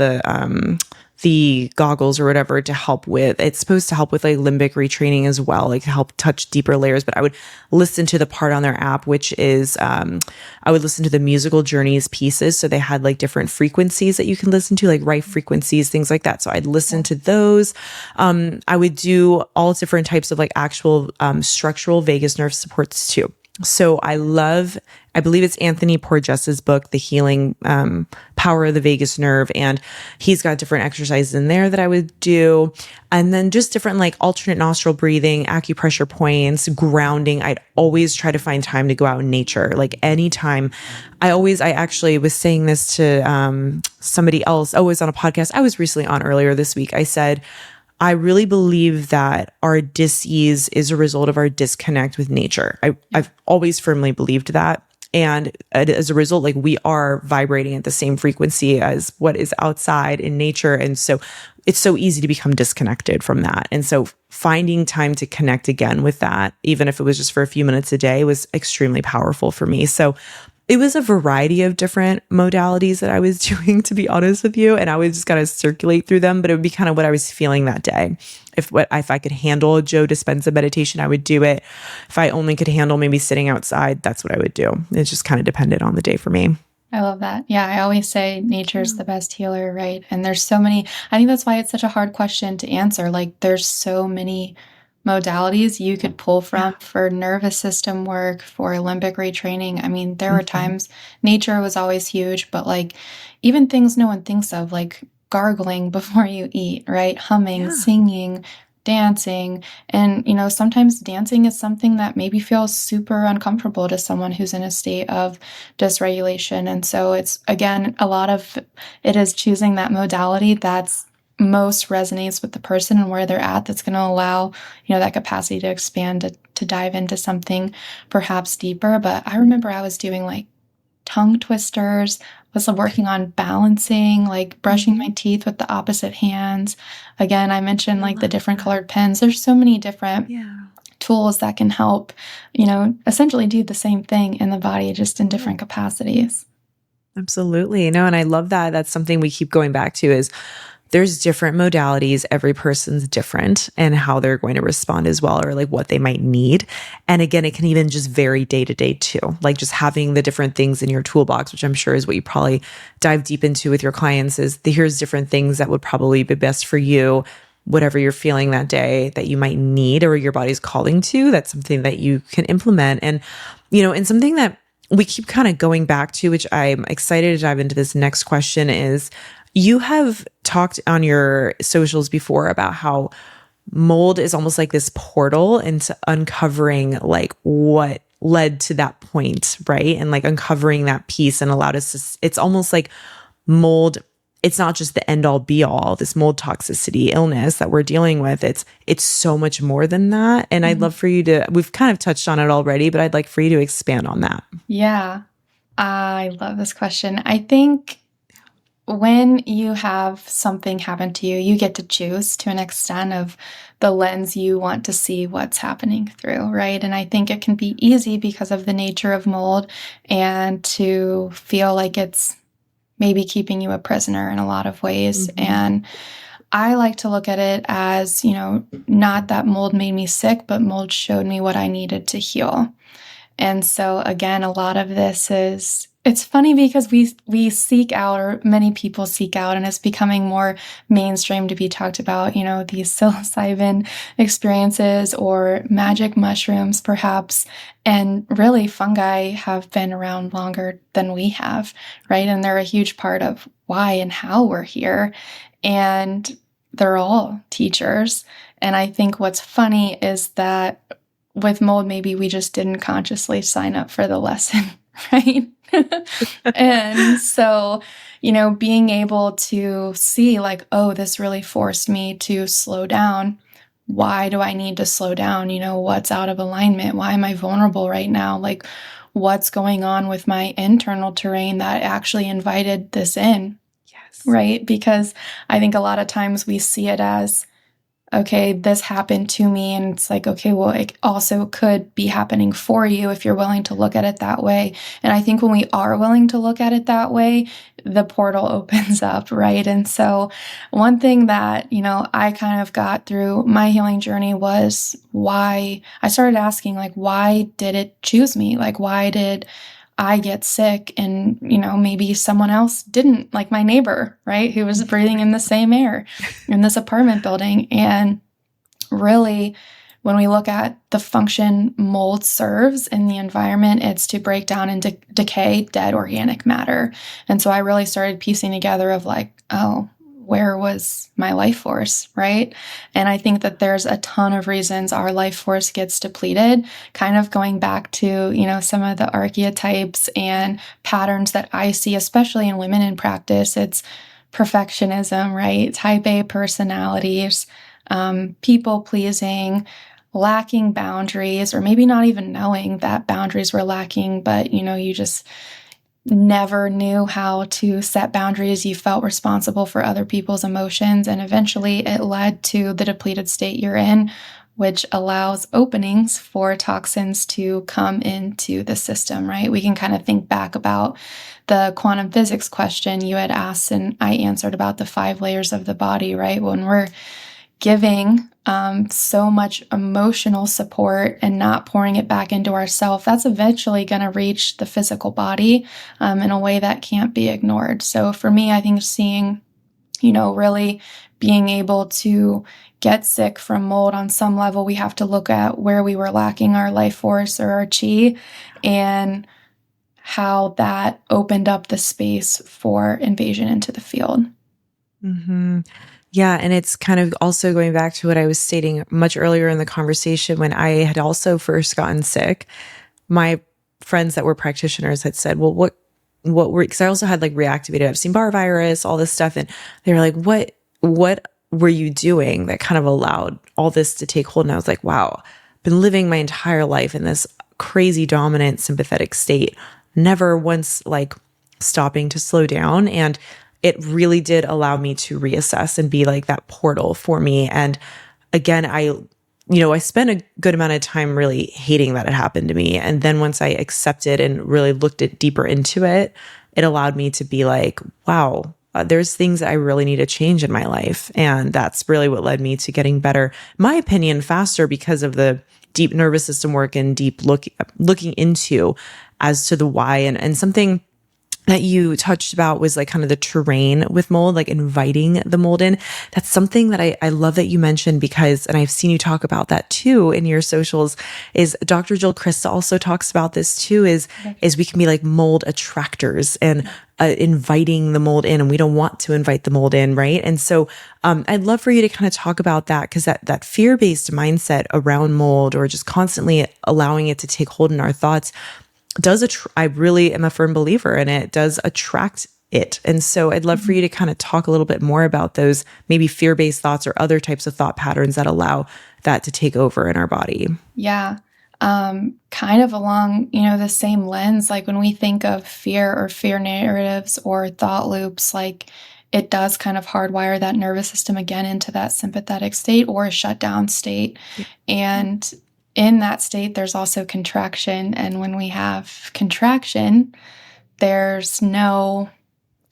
the goggles or whatever to help with, it's supposed to help with like limbic retraining as well, like help touch deeper layers. But I would listen to the part on their app, which is, I would listen to the musical journeys pieces. So they had like different frequencies that you can listen to, like right frequencies, things like that. So I'd listen to those. I would do all different types of like actual, structural vagus nerve supports too. So I believe it's Anthony Porges's book, The Healing Power of the Vagus Nerve. And he's got different exercises in there that I would do. And then just different like alternate nostril breathing, acupressure points, grounding. I'd always try to find time to go out in nature. Like anytime. I actually was saying this to somebody else. I was on a podcast I was recently on earlier this week. I said, I really believe that our dis-ease is a result of our disconnect with nature. I've always firmly believed that. And as a result, like we are vibrating at the same frequency as what is outside in nature. And so it's so easy to become disconnected from that. And so finding time to connect again with that, even if it was just for a few minutes a day, was extremely powerful for me. So it was a variety of different modalities that I was doing, to be honest with you. And I would just kind of circulate through them, but it would be kind of what I was feeling that day. If I could handle a Joe Dispenza meditation, I would do it. If I only could handle maybe sitting outside, that's what I would do. It just kind of depended on the day for me. I love that. Yeah, I always say nature's the best healer, right? And there's so many, I think that's why it's such a hard question to answer. Like, there's so many modalities you could pull from for nervous system work, for limbic retraining. I mean, there were times nature was always huge, but like even things no one thinks of, like gargling before you eat, right? Humming, singing, dancing. And, sometimes dancing is something that maybe feels super uncomfortable to someone who's in a state of dysregulation. And so it's, again, a lot of it is choosing that modality that's most resonates with the person and where they're at, that's going to allow, that capacity to expand, to dive into something perhaps deeper. But I remember I was doing like tongue twisters, was working on balancing, like brushing my teeth with the opposite hands. Again, I mentioned like the different colored pens. There's so many different tools that can help, essentially do the same thing in the body, just in different capacities. Absolutely. No, and I love that. That's something we keep going back to is there's different modalities. Every person's different and how they're going to respond as well, or like what they might need. And again, it can even just vary day to day too. Like just having the different things in your toolbox, which I'm sure is what you probably dive deep into with your clients, is here's different things that would probably be best for you, whatever you're feeling that day that you might need or your body's calling to. That's something that you can implement. And, and something that we keep kind of going back to, which I'm excited to dive into this next question, is you have talked on your socials before about how mold is almost like this portal into uncovering like what led to that point, right? And like uncovering that piece and allowed us to, it's almost like mold, it's not just the end all be all, this mold toxicity illness that we're dealing with. It's so much more than that. And I'd love for you to, we've kind of touched on it already, but I'd like for you to expand on that. Yeah, I love this question. I think when you have something happen to you, you get to choose to an extent of the lens you want to see what's happening through, right? And I think it can be easy because of the nature of mold and to feel like it's maybe keeping you a prisoner in a lot of ways. And I like to look at it as, not that mold made me sick, but mold showed me what I needed to heal. And so again, a lot of this is, it's funny because we seek out, or many people seek out, and it's becoming more mainstream to be talked about, these psilocybin experiences or magic mushrooms, perhaps. And really, fungi have been around longer than we have, right? And they're a huge part of why and how we're here. And they're all teachers. And I think what's funny is that with mold, maybe we just didn't consciously sign up for the lesson, right? And so, being able to see like, oh, this really forced me to slow down. Why do I need to slow down? What's out of alignment? Why am I vulnerable right now? Like, what's going on with my internal terrain that actually invited this in? Yes. Right? Because I think a lot of times we see it as, okay, this happened to me. And it's like, okay, well, it also could be happening for you if you're willing to look at it that way. And I think when we are willing to look at it that way, the portal opens up, right? And so one thing that, I kind of got through my healing journey was why I started asking, like, why did it choose me? Like, why did I get sick and, maybe someone else didn't, like my neighbor, right? Who was breathing in the same air in this apartment building. And really, when we look at the function mold serves in the environment, it's to break down and decay dead organic matter. And so I really started piecing together of like, oh, where was my life force, right? And I think that there's a ton of reasons our life force gets depleted, kind of going back to, some of the archetypes and patterns that I see, especially in women in practice. It's perfectionism, right? Type A personalities, people pleasing, lacking boundaries, or maybe not even knowing that boundaries were lacking, but you just never knew how to set boundaries. You felt responsible for other people's emotions, and eventually it led to the depleted state you're in, which allows openings for toxins to come into the system, right? We can kind of think back about the quantum physics question you had asked, and I answered about the 5 layers of the body, right? When we're giving so much emotional support and not pouring it back into ourselves, that's eventually going to reach the physical body in a way that can't be ignored. So for me, I think seeing, really being able to get sick from mold on some level, we have to look at where we were lacking our life force or our chi, and how that opened up the space for invasion into the field. Mm-hmm. Yeah. And it's kind of also going back to what I was stating much earlier in the conversation when I had also first gotten sick. My friends that were practitioners had said, well, what were, because I also had like reactivated Epstein-Barr virus, all this stuff. And they were like, what were you doing that kind of allowed all this to take hold? And I was like, wow, I've been living my entire life in this crazy dominant sympathetic state, never once like stopping to slow down. And it really did allow me to reassess and be like that portal for me. And again, I spent a good amount of time really hating that it happened to me. And then once I accepted and really looked it deeper into it, it allowed me to be like, wow, there's things that I really need to change in my life. And that's really what led me to getting better, my opinion, faster because of the deep nervous system work and deep looking into as to the why. And something that you touched about was like kind of the terrain with mold, like inviting the mold in. That's something that I love that you mentioned because, and I've seen you talk about that too in your socials, is Dr. Jill Krista also talks about this too, is we can be like mold attractors and inviting the mold in, and we don't want to invite the mold in. Right. And so, I'd love for you to kind of talk about that, because that fear-based mindset around mold, or just constantly allowing it to take hold in our thoughts, I really am a firm believer in it, does attract it. And so I'd love for you to kind of talk a little bit more about those maybe fear-based thoughts or other types of thought patterns that allow that to take over in our body. Yeah. Kind of along, the same lens, like when we think of fear or fear narratives or thought loops, like it does kind of hardwire that nervous system again into that sympathetic state or a shutdown state. Yeah. And in that state, there's also contraction. And when we have contraction, there's no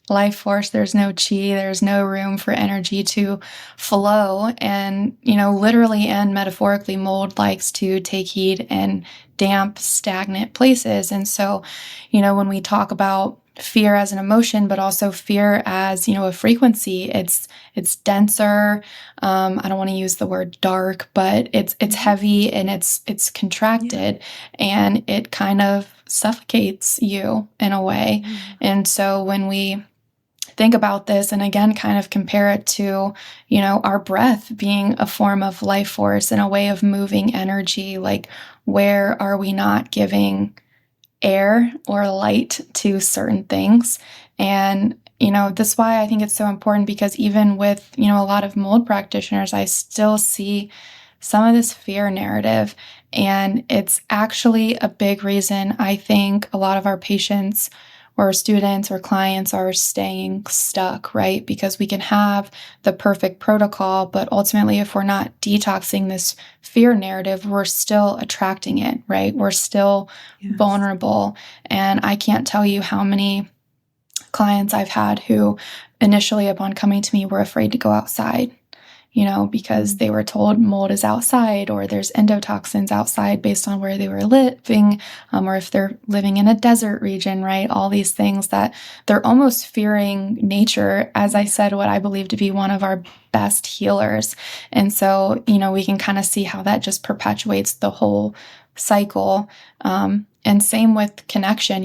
life force, there's no chi, there's no room for energy to flow. And, literally and metaphorically, mold likes to take heat in damp, stagnant places. And so, when we talk about fear as an emotion, but also fear as, a frequency, it's denser. I don't want to use the word dark, but it's heavy and it's contracted, and it kind of suffocates you in a way. And so when we think about this, and again, kind of compare it to, our breath being a form of life force and a way of moving energy, like where are we not giving air or light to certain things? And, that's why I think it's so important, because even with, a lot of mold practitioners, I still see some of this fear narrative. And it's actually a big reason I think a lot of our patients or students or clients are staying stuck, right? Because we can have the perfect protocol, but ultimately, if we're not detoxing this fear narrative, we're still attracting it, right? We're still vulnerable. And I can't tell you how many clients I've had who initially, upon coming to me, were afraid to go outside, because they were told mold is outside, or there's endotoxins outside based on where they were living, or if they're living in a desert region, right? All these things that they're almost fearing nature, as I said, what I believe to be one of our best healers. And so, we can kind of see how that just perpetuates the whole cycle. And same with connection,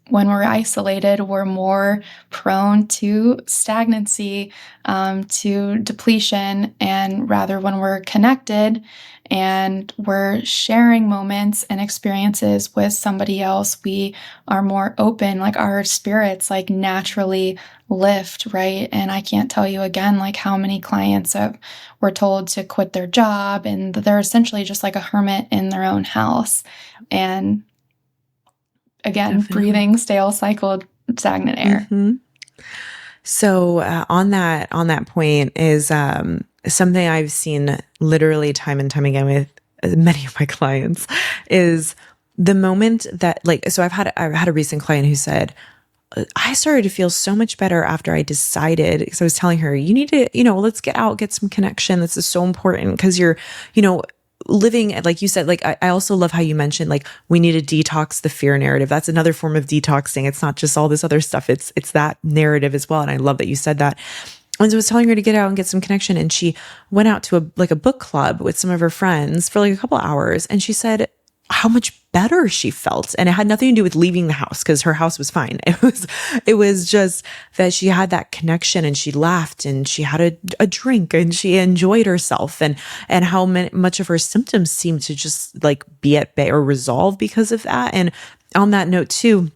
when we're isolated, we're more prone to stagnancy, to depletion. And rather, when we're connected and we're sharing moments and experiences with somebody else, we are more open, like our spirits like naturally lift, right? And I can't tell you again, like how many clients were told to quit their job and they're essentially just like a hermit in their own house. And again, Definitely. breathing stale, cycled, stagnant air. Mm-hmm. So on that point is something I've seen literally time and time again with many of my clients is the moment that like, so I've had a recent client who said, I started to feel so much better after I decided, because I was telling her, you need to, let's get out, get some connection. This is so important because you're, living, like you said, like, I also love how you mentioned, like, we need to detox the fear narrative. That's another form of detoxing. It's not just all this other stuff. It's that narrative as well. And I love that you said that. And so I was telling her to get out and get some connection. And she went out to a book club with some of her friends for like a couple hours. And she said how much better she felt. And it had nothing to do with leaving the house because her house was fine. It was just that she had that connection and she laughed and she had a drink and she enjoyed herself and how much of her symptoms seemed to just like be at bay or resolve because of that. And on that note too,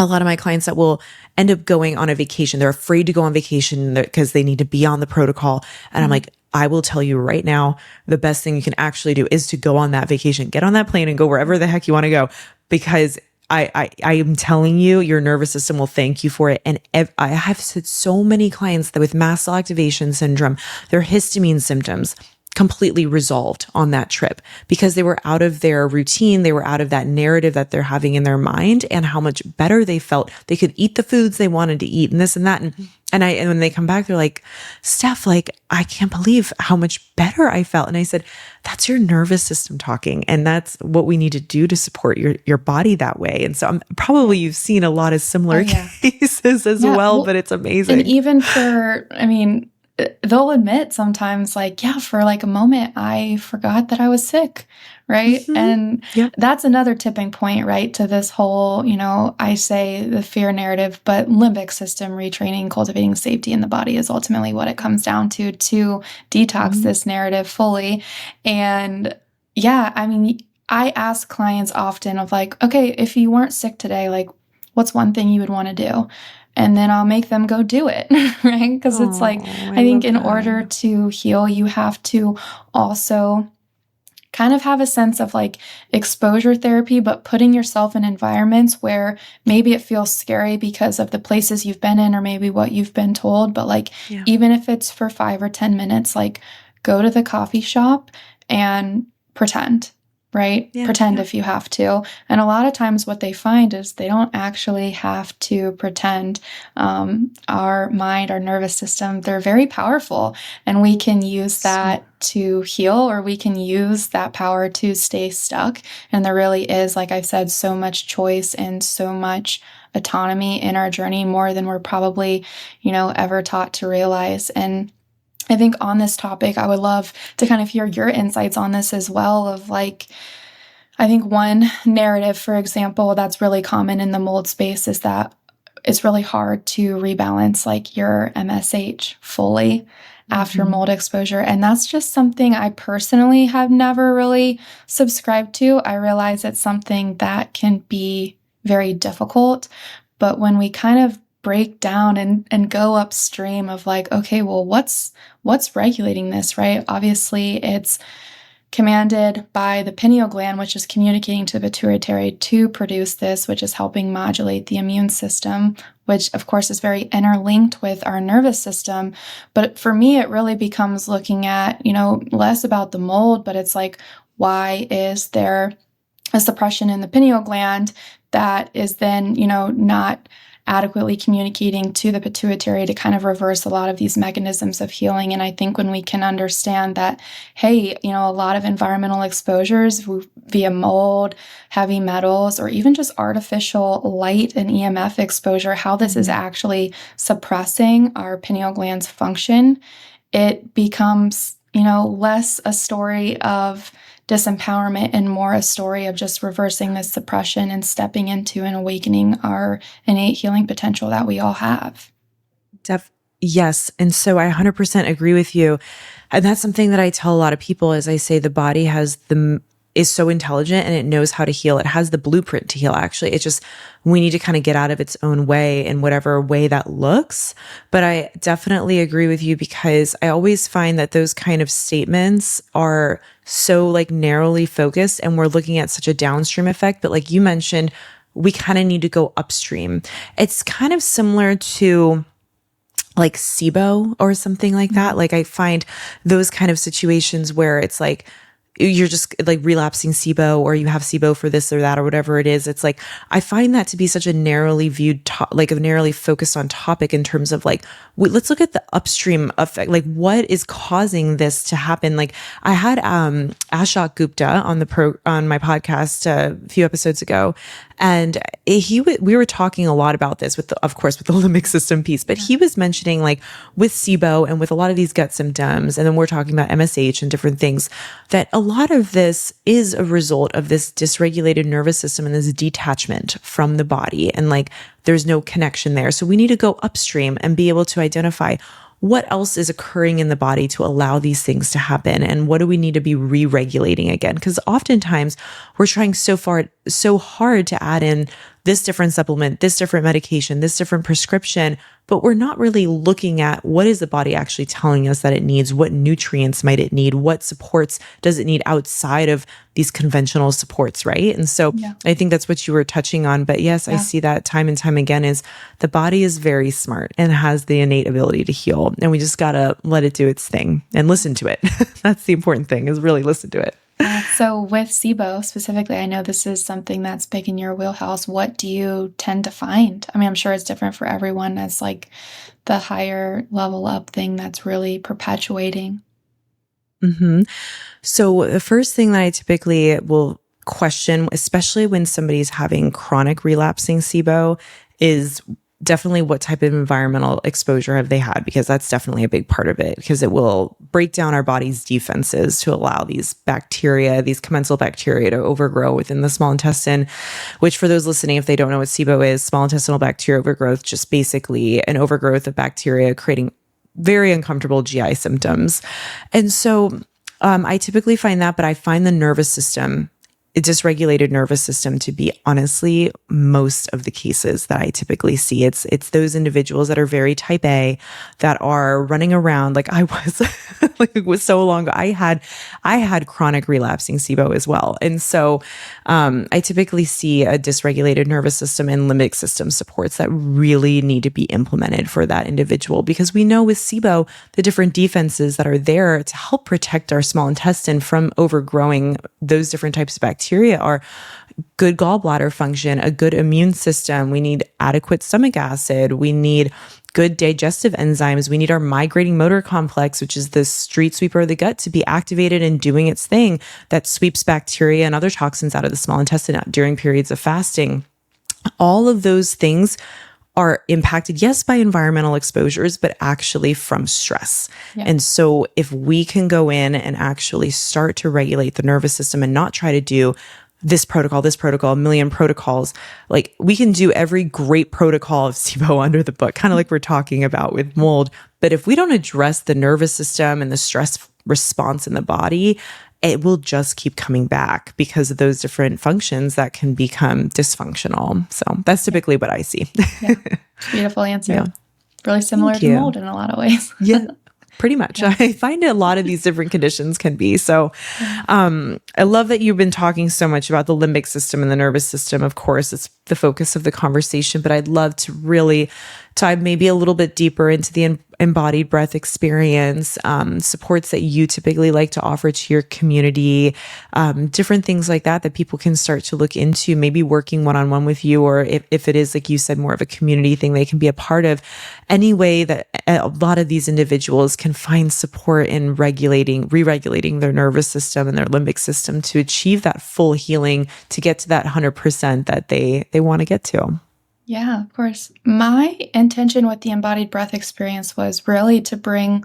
a lot of my clients that will end up going on a vacation, they're afraid to go on vacation because they need to be on the protocol. And I'm like, I will tell you right now, the best thing you can actually do is to go on that vacation, get on that plane and go wherever the heck you want to go, because I am telling you, your nervous system will thank you for it. And I have said so many clients that with mast cell activation syndrome, their histamine symptoms completely resolved on that trip because they were out of their routine. They were out of that narrative that they're having in their mind and how much better they felt. They could eat the foods they wanted to eat and this and that. And when they come back, they're like, Steph, like, I can't believe how much better I felt. And I said, that's your nervous system talking. And that's what we need to do to support your body that way. And so probably you've seen a lot of similar cases as well, but it's amazing. And even they'll admit sometimes like, yeah, for like a moment, I forgot that I was sick. Right. Mm-hmm. And that's another tipping point, right, to this whole, I say the fear narrative, but limbic system retraining, cultivating safety in the body is ultimately what it comes down to detox this narrative fully. And I ask clients often of like, okay, if you weren't sick today, like, what's one thing you would want to do? And then I'll make them go do it, right? Because it's like, I think in order to heal, you have to also kind of have a sense of like exposure therapy, but putting yourself in environments where maybe it feels scary because of the places you've been in or maybe what you've been told. But like, even if it's for 5 or 10 minutes, like go to the coffee shop and pretend. Right? Pretend if you have to. And a lot of times what they find is they don't actually have to pretend. Our mind, our nervous system, they're very powerful. And we can use that to heal, or we can use that power to stay stuck. And there really is, like I've said, so much choice and so much autonomy in our journey, more than we're probably, ever taught to realize. And I think on this topic, I would love to kind of hear your insights on this as well of like, I think one narrative, for example, that's really common in the mold space is that it's really hard to rebalance like your MSH fully after mold exposure. And that's just something I personally have never really subscribed to. I realize it's something that can be very difficult, but when we kind of break down and go upstream of like, okay, well, what's regulating this, right? Obviously, it's commanded by the pineal gland, which is communicating to the pituitary to produce this, which is helping modulate the immune system, which of course is very interlinked with our nervous system. But for me, it really becomes looking at, less about the mold, but it's like, why is there a suppression in the pineal gland that is then, not adequately communicating to the pituitary to kind of reverse a lot of these mechanisms of healing. And I think when we can understand that, hey, a lot of environmental exposures via mold, heavy metals, or even just artificial light and EMF exposure, how this is actually suppressing our pineal gland's function, it becomes, less a story of disempowerment and more a story of just reversing this suppression and stepping into and awakening our innate healing potential that we all have. Yes. And so I 100% agree with you. And that's something that I tell a lot of people is I say the body is so intelligent and it knows how to heal. It has the blueprint to heal. Actually, it's just, we need to kind of get out of its own way in whatever way that looks. But I definitely agree with you because I always find that those kind of statements are so like narrowly focused and we're looking at such a downstream effect. But like you mentioned, we kind of need to go upstream. It's kind of similar to like SIBO or something like that. Like I find those kind of situations where it's like, you're just like relapsing SIBO or you have SIBO for this or that or whatever it is. It's like, I find that to be such a narrowly viewed, like a narrowly focused on topic in terms of like, let's look at the upstream effect. Like what is causing this to happen? Like I had, Ashok Gupta on my podcast a few episodes ago. And we were talking a lot about this of course, with the limbic system piece, but he was mentioning like with SIBO and with a lot of these gut symptoms, and then we're talking about MSH and different things, that a lot of this is a result of this dysregulated nervous system and this detachment from the body. And like, there's no connection there. So we need to go upstream and be able to identify what else is occurring in the body to allow these things to happen? And what do we need to be re-regulating again? Because oftentimes we're trying so hard to add in this different supplement, this different medication, this different prescription, but we're not really looking at what is the body actually telling us that it needs, what nutrients might it need, what supports does it need outside of these conventional supports, right? And so I think that's what you were touching on. But yes, I see that time and time again is the body is very smart and has the innate ability to heal. And we just got to let it do its thing and listen to it. That's the important thing, is really listen to it. So with SIBO specifically, I know this is something that's big in your wheelhouse. What do you tend to find? I mean, I'm sure it's different for everyone as like the higher level up thing that's really perpetuating. Mm-hmm. So the first thing that I typically will question, especially when somebody's having chronic relapsing SIBO, is definitely what type of environmental exposure have they had, because that's definitely a big part of it, because it will break down our body's defenses to allow these bacteria, these commensal bacteria, to overgrow within the small intestine, which for those listening, if they don't know what SIBO is, small intestinal bacterial overgrowth, just basically an overgrowth of bacteria creating very uncomfortable GI symptoms. And so I typically find that, but I find the nervous system, a dysregulated nervous system, to be honestly most of the cases that I typically see. It's those individuals that are very type A, that are running around like I was, like it was so long ago. I had chronic relapsing SIBO as well. And so I typically see a dysregulated nervous system and limbic system supports that really need to be implemented for that individual, because we know with SIBO, the different defenses that are there to help protect our small intestine from overgrowing those different types of bacteria are good gallbladder function, a good immune system. We need adequate stomach acid. We need good digestive enzymes. We need our migrating motor complex, which is the street sweeper of the gut, to be activated and doing its thing that sweeps bacteria and other toxins out of the small intestine during periods of fasting. All of those things are impacted, yes, by environmental exposures, but actually from stress. Yeah. And so if we can go in and actually start to regulate the nervous system and not try to do this protocol, a million protocols, like we can do every great protocol of SIBO under the book, kind of like we're talking about with mold. But if we don't address the nervous system and the stress response in the body, it will just keep coming back because of those different functions that can become dysfunctional. So that's typically what I see. Yeah. Beautiful answer. Yeah. Really similar to mold in a lot of ways. Yeah. Pretty much. Yeah. I find a lot of these different conditions can be. So I love that you've been talking so much about the limbic system and the nervous system. Of course, it's the focus of the conversation, but I'd love to really dive maybe a little bit deeper into the embodied breath experience, supports that you typically like to offer to your community, different things like that people can start to look into, maybe working one-on-one with you, or if it is, like you said, more of a community thing they can be a part of. Any way that a lot of these individuals can find support in re-regulating their nervous system and their limbic system to achieve that full healing, to get to that 100% that they want to get to. Yeah, of course. My intention with the embodied breath experience was really to bring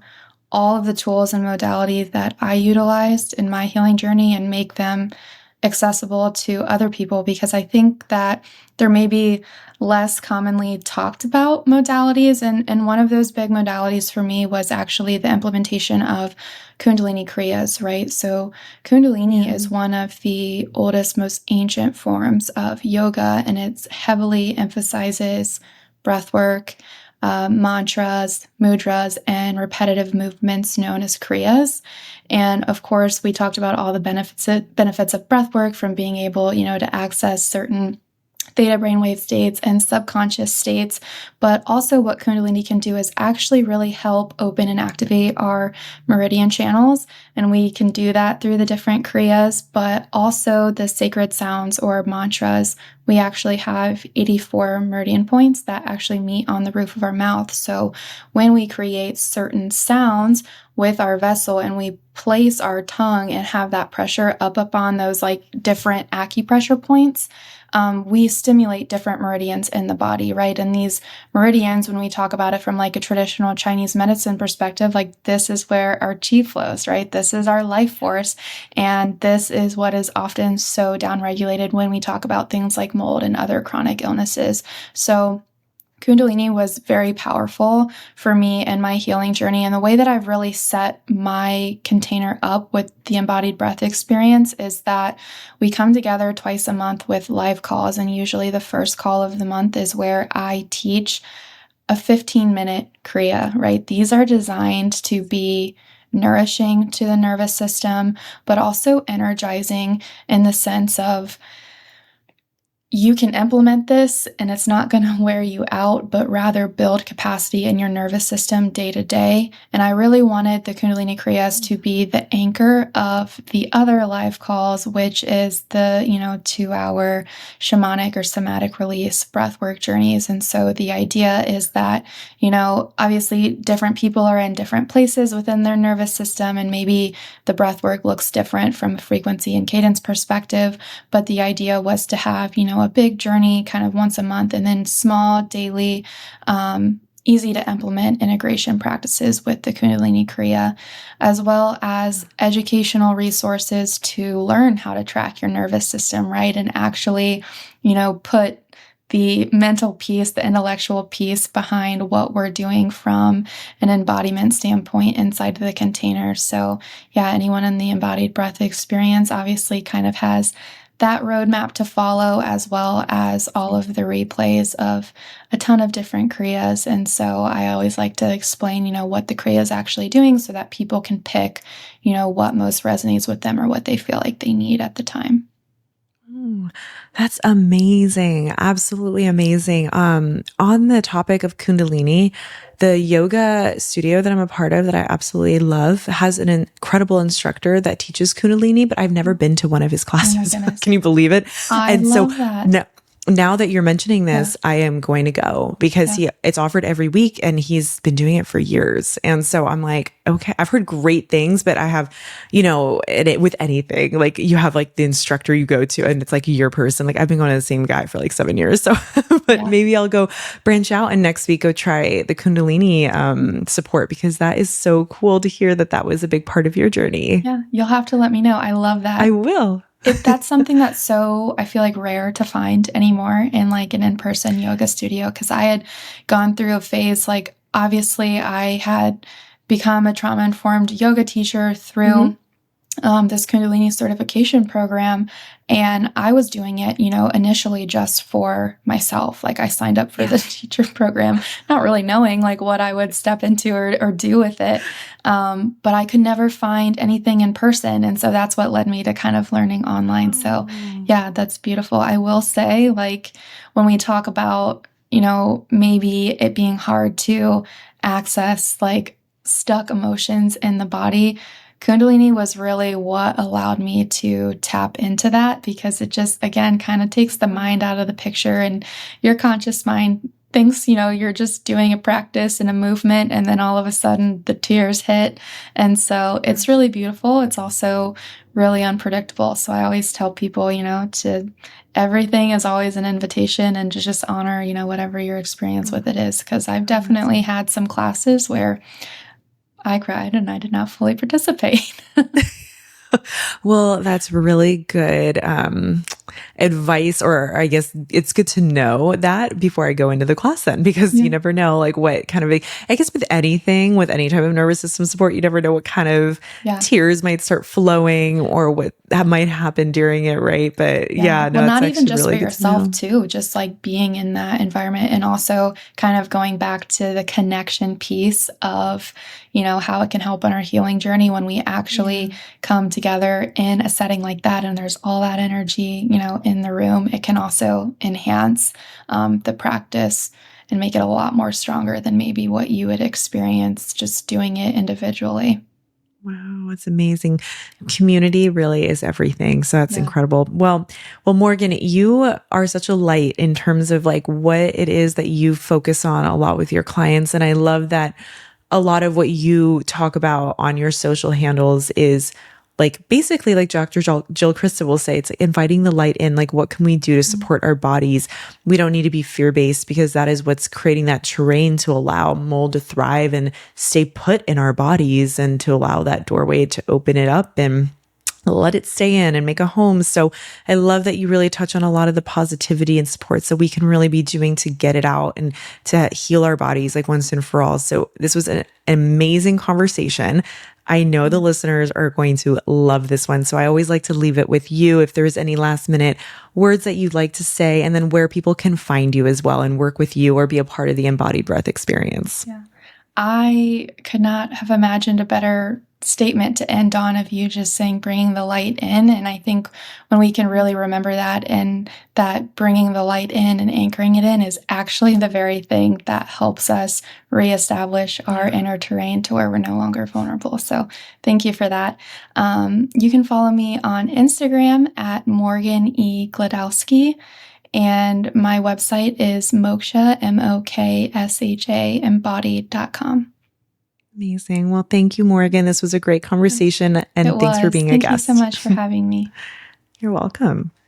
all of the tools and modalities that I utilized in my healing journey and make them accessible to other people, because I think that there may be less commonly talked about modalities. And one of those big modalities for me was actually the implementation of Kundalini Kriyas, right? So Kundalini is one of the oldest, most ancient forms of yoga, and it heavily emphasizes breath work, mantras, mudras, and repetitive movements known as kriyas. And of course, we talked about all the benefits of breath work, from being able, to access certain theta brainwave states and subconscious states. But also what Kundalini can do is actually really help open and activate our meridian channels. And we can do that through the different kriyas, but also the sacred sounds or mantras. We actually have 84 meridian points that actually meet on the roof of our mouth. So when we create certain sounds with our vessel and we place our tongue and have that pressure up on those like different acupressure points, we stimulate different meridians in the body, right? And these meridians, when we talk about it from like a traditional Chinese medicine perspective, like this is where our chi flows, right? This is our life force. And this is what is often so downregulated when we talk about things like mold and other chronic illnesses. So Kundalini was very powerful for me in my healing journey. And the way that I've really set my container up with the embodied breath experience is that we come together twice a month with live calls. And usually the first call of the month is where I teach a 15-minute Kriya, right? These are designed to be nourishing to the nervous system, but also energizing in the sense of you can implement this and it's not going to wear you out, but rather build capacity in your nervous system day to day. And I really wanted the Kundalini Kriyas to be the anchor of the other live calls, which is the, 2-hour shamanic or somatic release breathwork journeys. And so the idea is that, obviously different people are in different places within their nervous system, and maybe the breathwork looks different from a frequency and cadence perspective. But the idea was to have, a big journey kind of once a month, and then small daily, easy to implement integration practices with the Kundalini Kriya, as well as educational resources to learn how to track your nervous system, right? And actually, put the mental piece, the intellectual piece behind what we're doing from an embodiment standpoint inside the container. So yeah, anyone in the embodied breath experience obviously kind of has that roadmap to follow, as well as all of the replays of a ton of different Kriyas. And so I always like to explain, what the Kriya is actually doing so that people can pick, what most resonates with them or what they feel like they need at the time. That's amazing. Absolutely amazing. On the topic of Kundalini, the yoga studio that I'm a part of that I absolutely love has an incredible instructor that teaches Kundalini, but I've never been to one of his classes. Can you believe it? I love that. Now that you're mentioning this, I am going to go because it's offered every week and he's been doing it for years. And so I'm like, okay, I've heard great things, but I have, with anything, like you have like the instructor you go to and it's like your person. Like I've been going to the same guy for like 7 years. So, but maybe I'll go branch out and next week go try the Kundalini support, because that is so cool to hear that was a big part of your journey. Yeah. You'll have to let me know. I love that. I will. If that's something that's so, I feel like rare to find anymore in like an in-person yoga studio, because I had gone through a phase, like obviously I had become a trauma-informed yoga teacher through this Kundalini certification program. And I was doing it, initially just for myself. Like I signed up for the teacher program, not really knowing like what I would step into or do with it. But I could never find anything in person. And so that's what led me to kind of learning online. So yeah, that's beautiful. I will say, like when we talk about, maybe it being hard to access like stuck emotions in the body, Kundalini was really what allowed me to tap into that, because it just, again, kind of takes the mind out of the picture, and your conscious mind thinks, you're just doing a practice and a movement, and then all of a sudden the tears hit. And so it's really beautiful. It's also really unpredictable. So I always tell people, everything is always an invitation, and to just honor, whatever your experience with it is. Because I've definitely had some classes where I cried and I did not fully participate. Well, that's really good advice, or I guess it's good to know that before I go into the class then, because you never know like what kind of, I guess with anything, with any type of nervous system support, you never know what kind of tears might start flowing or what that might happen during it, right? But no, not it's even actually just really for good to know. yourself too, just like being in that environment, and also kind of going back to the connection piece of, how it can help on our healing journey when we actually come together in a setting like that and there's all that energy, in the room. It can also enhance the practice and make it a lot more stronger than maybe what you would experience just doing it individually. Wow, it's amazing. Community really is everything. So that's incredible. Well, Morgan, you are such a light in terms of like what it is that you focus on a lot with your clients. And I love that a lot of what you talk about on your social handles is like basically like Dr. Jill Krista will say, it's like inviting the light in, like what can we do to support our bodies? We don't need to be fear-based, because that is what's creating that terrain to allow mold to thrive and stay put in our bodies, and to allow that doorway to open it up and let it stay in and make a home. So I love that you really touch on a lot of the positivity and support that we can really be doing to get it out and to heal our bodies like once and for all. So this was an amazing conversation. I know the listeners are going to love this one. So I always like to leave it with you. If there's any last minute words that you'd like to say, and then where people can find you as well and work with you or be a part of the embodied breath experience. Yeah. I could not have imagined a better statement to end on of you just saying bringing the light in. And I think when we can really remember that, and that bringing the light in and anchoring it in is actually the very thing that helps us reestablish our inner terrain to where we're no longer vulnerable. So thank you for that. You can follow me on Instagram at Morgan E. Glodowski. And my website is moksha, MOKSHA, embodied.com. Amazing. Well, thank you, Morgan. This was a great conversation, and thanks for being a Thank guest. you so much for having me. You're welcome.